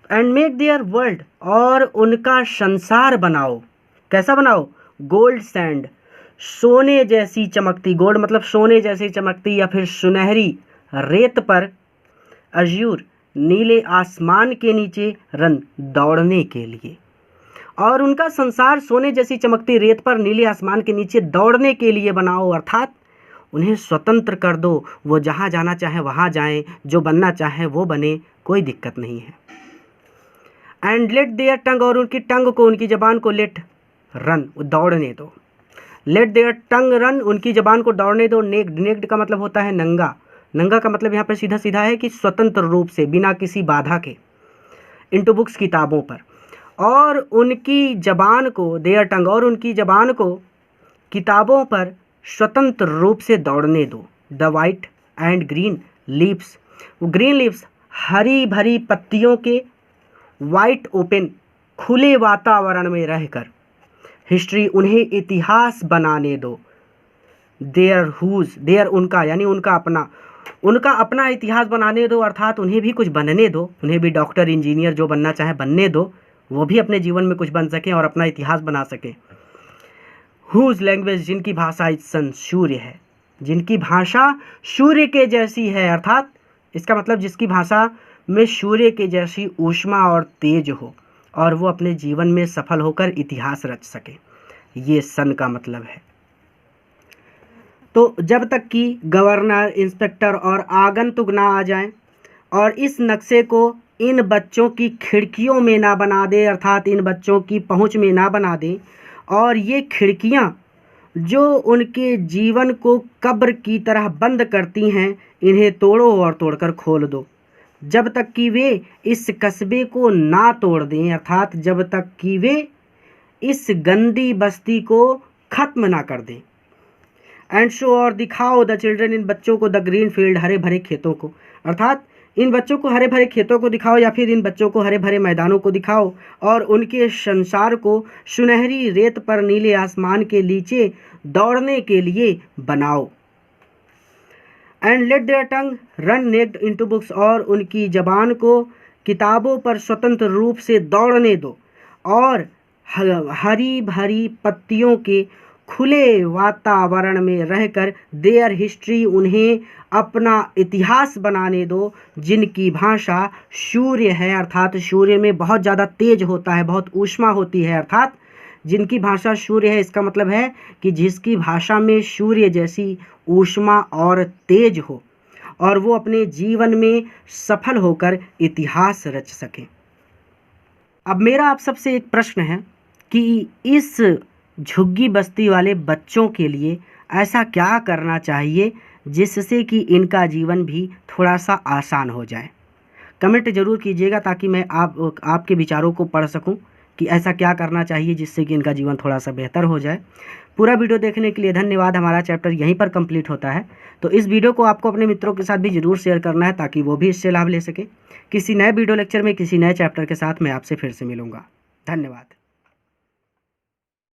A: एंड मेक देयर वर्ल्ड, और उनका संसार बनाओ, कैसा बनाओ, गोल्ड सैंड, सोने जैसी चमकती, गोल्ड मतलब सोने जैसी चमकती या फिर सुनहरी रेत पर, अज़्यूर नीले आसमान के नीचे, रन, दौड़ने के लिए, और उनका संसार सोने जैसी चमकती रेत पर नीले आसमान के नीचे दौड़ने के लिए बनाओ, अर्थात उन्हें स्वतंत्र कर दो, वो जहाँ जाना चाहे वहाँ जाएं, जो बनना चाहे वो बने, कोई दिक्कत नहीं है। एंड लेट देयर टंग, और उनकी टंग को, उनकी जबान को, लेट, रन, दौड़ने दो, लेट देयर टंग रन, उनकी जबान को दौड़ने दो। नेक्ड, नेक्ड का मतलब होता है नंगा, नंगा का मतलब यहाँ पर सीधा सीधा है कि स्वतंत्र रूप से, बिना किसी बाधा के, इनटू बुक्स, किताबों पर, और उनकी जबान को, देयर टंग, और उनकी जबान को किताबों पर स्वतंत्र रूप से दौड़ने दो। The white and green leaves, वो ग्रीन लीव्स, हरी भरी पत्तियों के, वाइट ओपन, खुले वातावरण में रहकर, हिस्ट्री, उन्हें इतिहास बनाने दो। देयर हुज, देयर उनका, यानी उनका अपना इतिहास बनाने दो, अर्थात उन्हें भी कुछ बनने दो, उन्हें भी डॉक्टर, इंजीनियर, जो बनना चाहे बनने दो, वो भी अपने जीवन में कुछ बन सकें और अपना इतिहास बना सकें। हुज लैंग्वेज, जिनकी भाषा इस सन, सूर्य है, जिनकी भाषा सूर्य के जैसी है, अर्थात इसका मतलब जिसकी भाषा में सूर्य के जैसी ऊष्मा और तेज हो और वो अपने जीवन में सफल होकर इतिहास रच सके, ये सन का मतलब है। तो जब तक कि गवर्नर, इंस्पेक्टर और आगंतुक ना आ जाएं और इस नक्शे को इन बच्चों की खिड़कियों में ना बना दे, अर्थात इन बच्चों की पहुंच में ना बना दे, और ये खिड़कियां जो उनके जीवन को कब्र की तरह बंद करती हैं, इन्हें तोड़ो और तोड़कर खोल दो। जब तक कि वे इस कस्बे को ना तोड़ दें, अर्थात जब तक कि वे इस गंदी बस्ती को ख़त्म ना कर दें। एंड शो और दिखाओ द चिल्ड्रन, इन बच्चों को द ग्रीन फील्ड, हरे भरे खेतों को, अर्थात इन बच्चों को हरे भरे खेतों को दिखाओ या फिर इन बच्चों को हरे भरे मैदानों को दिखाओ और उनके संसार को सुनहरी रेत पर नीले आसमान के नीचे दौड़ने के लिए बनाओ। And let their tongue run naked into books, और उनकी जबान को किताबों पर स्वतंत्र रूप से दौड़ने दो और हरी भरी पत्तियों के खुले वातावरण में रहकर देयर हिस्ट्री, उन्हें अपना इतिहास बनाने दो, जिनकी भाषा सूर्य है, अर्थात सूर्य में बहुत ज़्यादा तेज होता है, बहुत ऊष्मा होती है, अर्थात जिनकी भाषा सूर्य है, इसका मतलब है कि जिसकी भाषा में सूर्य जैसी ऊष्मा और तेज हो और वो अपने जीवन में सफल होकर इतिहास रच सके। अब मेरा आप सबसे एक प्रश्न है कि इस झुग्गी बस्ती वाले बच्चों के लिए ऐसा क्या करना चाहिए जिससे कि इनका जीवन भी थोड़ा सा आसान हो जाए। कमेंट ज़रूर कीजिएगा ताकि मैं आपके विचारों को पढ़ सकूं कि ऐसा क्या करना चाहिए जिससे कि इनका जीवन थोड़ा सा बेहतर हो जाए। पूरा वीडियो देखने के लिए धन्यवाद। हमारा चैप्टर यहीं पर कंप्लीट होता है, तो इस वीडियो को आपको अपने मित्रों के साथ भी ज़रूर शेयर करना है ताकि वो भी इससे लाभ ले सके। किसी नए वीडियो लेक्चर में किसी नए चैप्टर के साथ मैं आपसे फिर से मिलूँगा। धन्यवाद।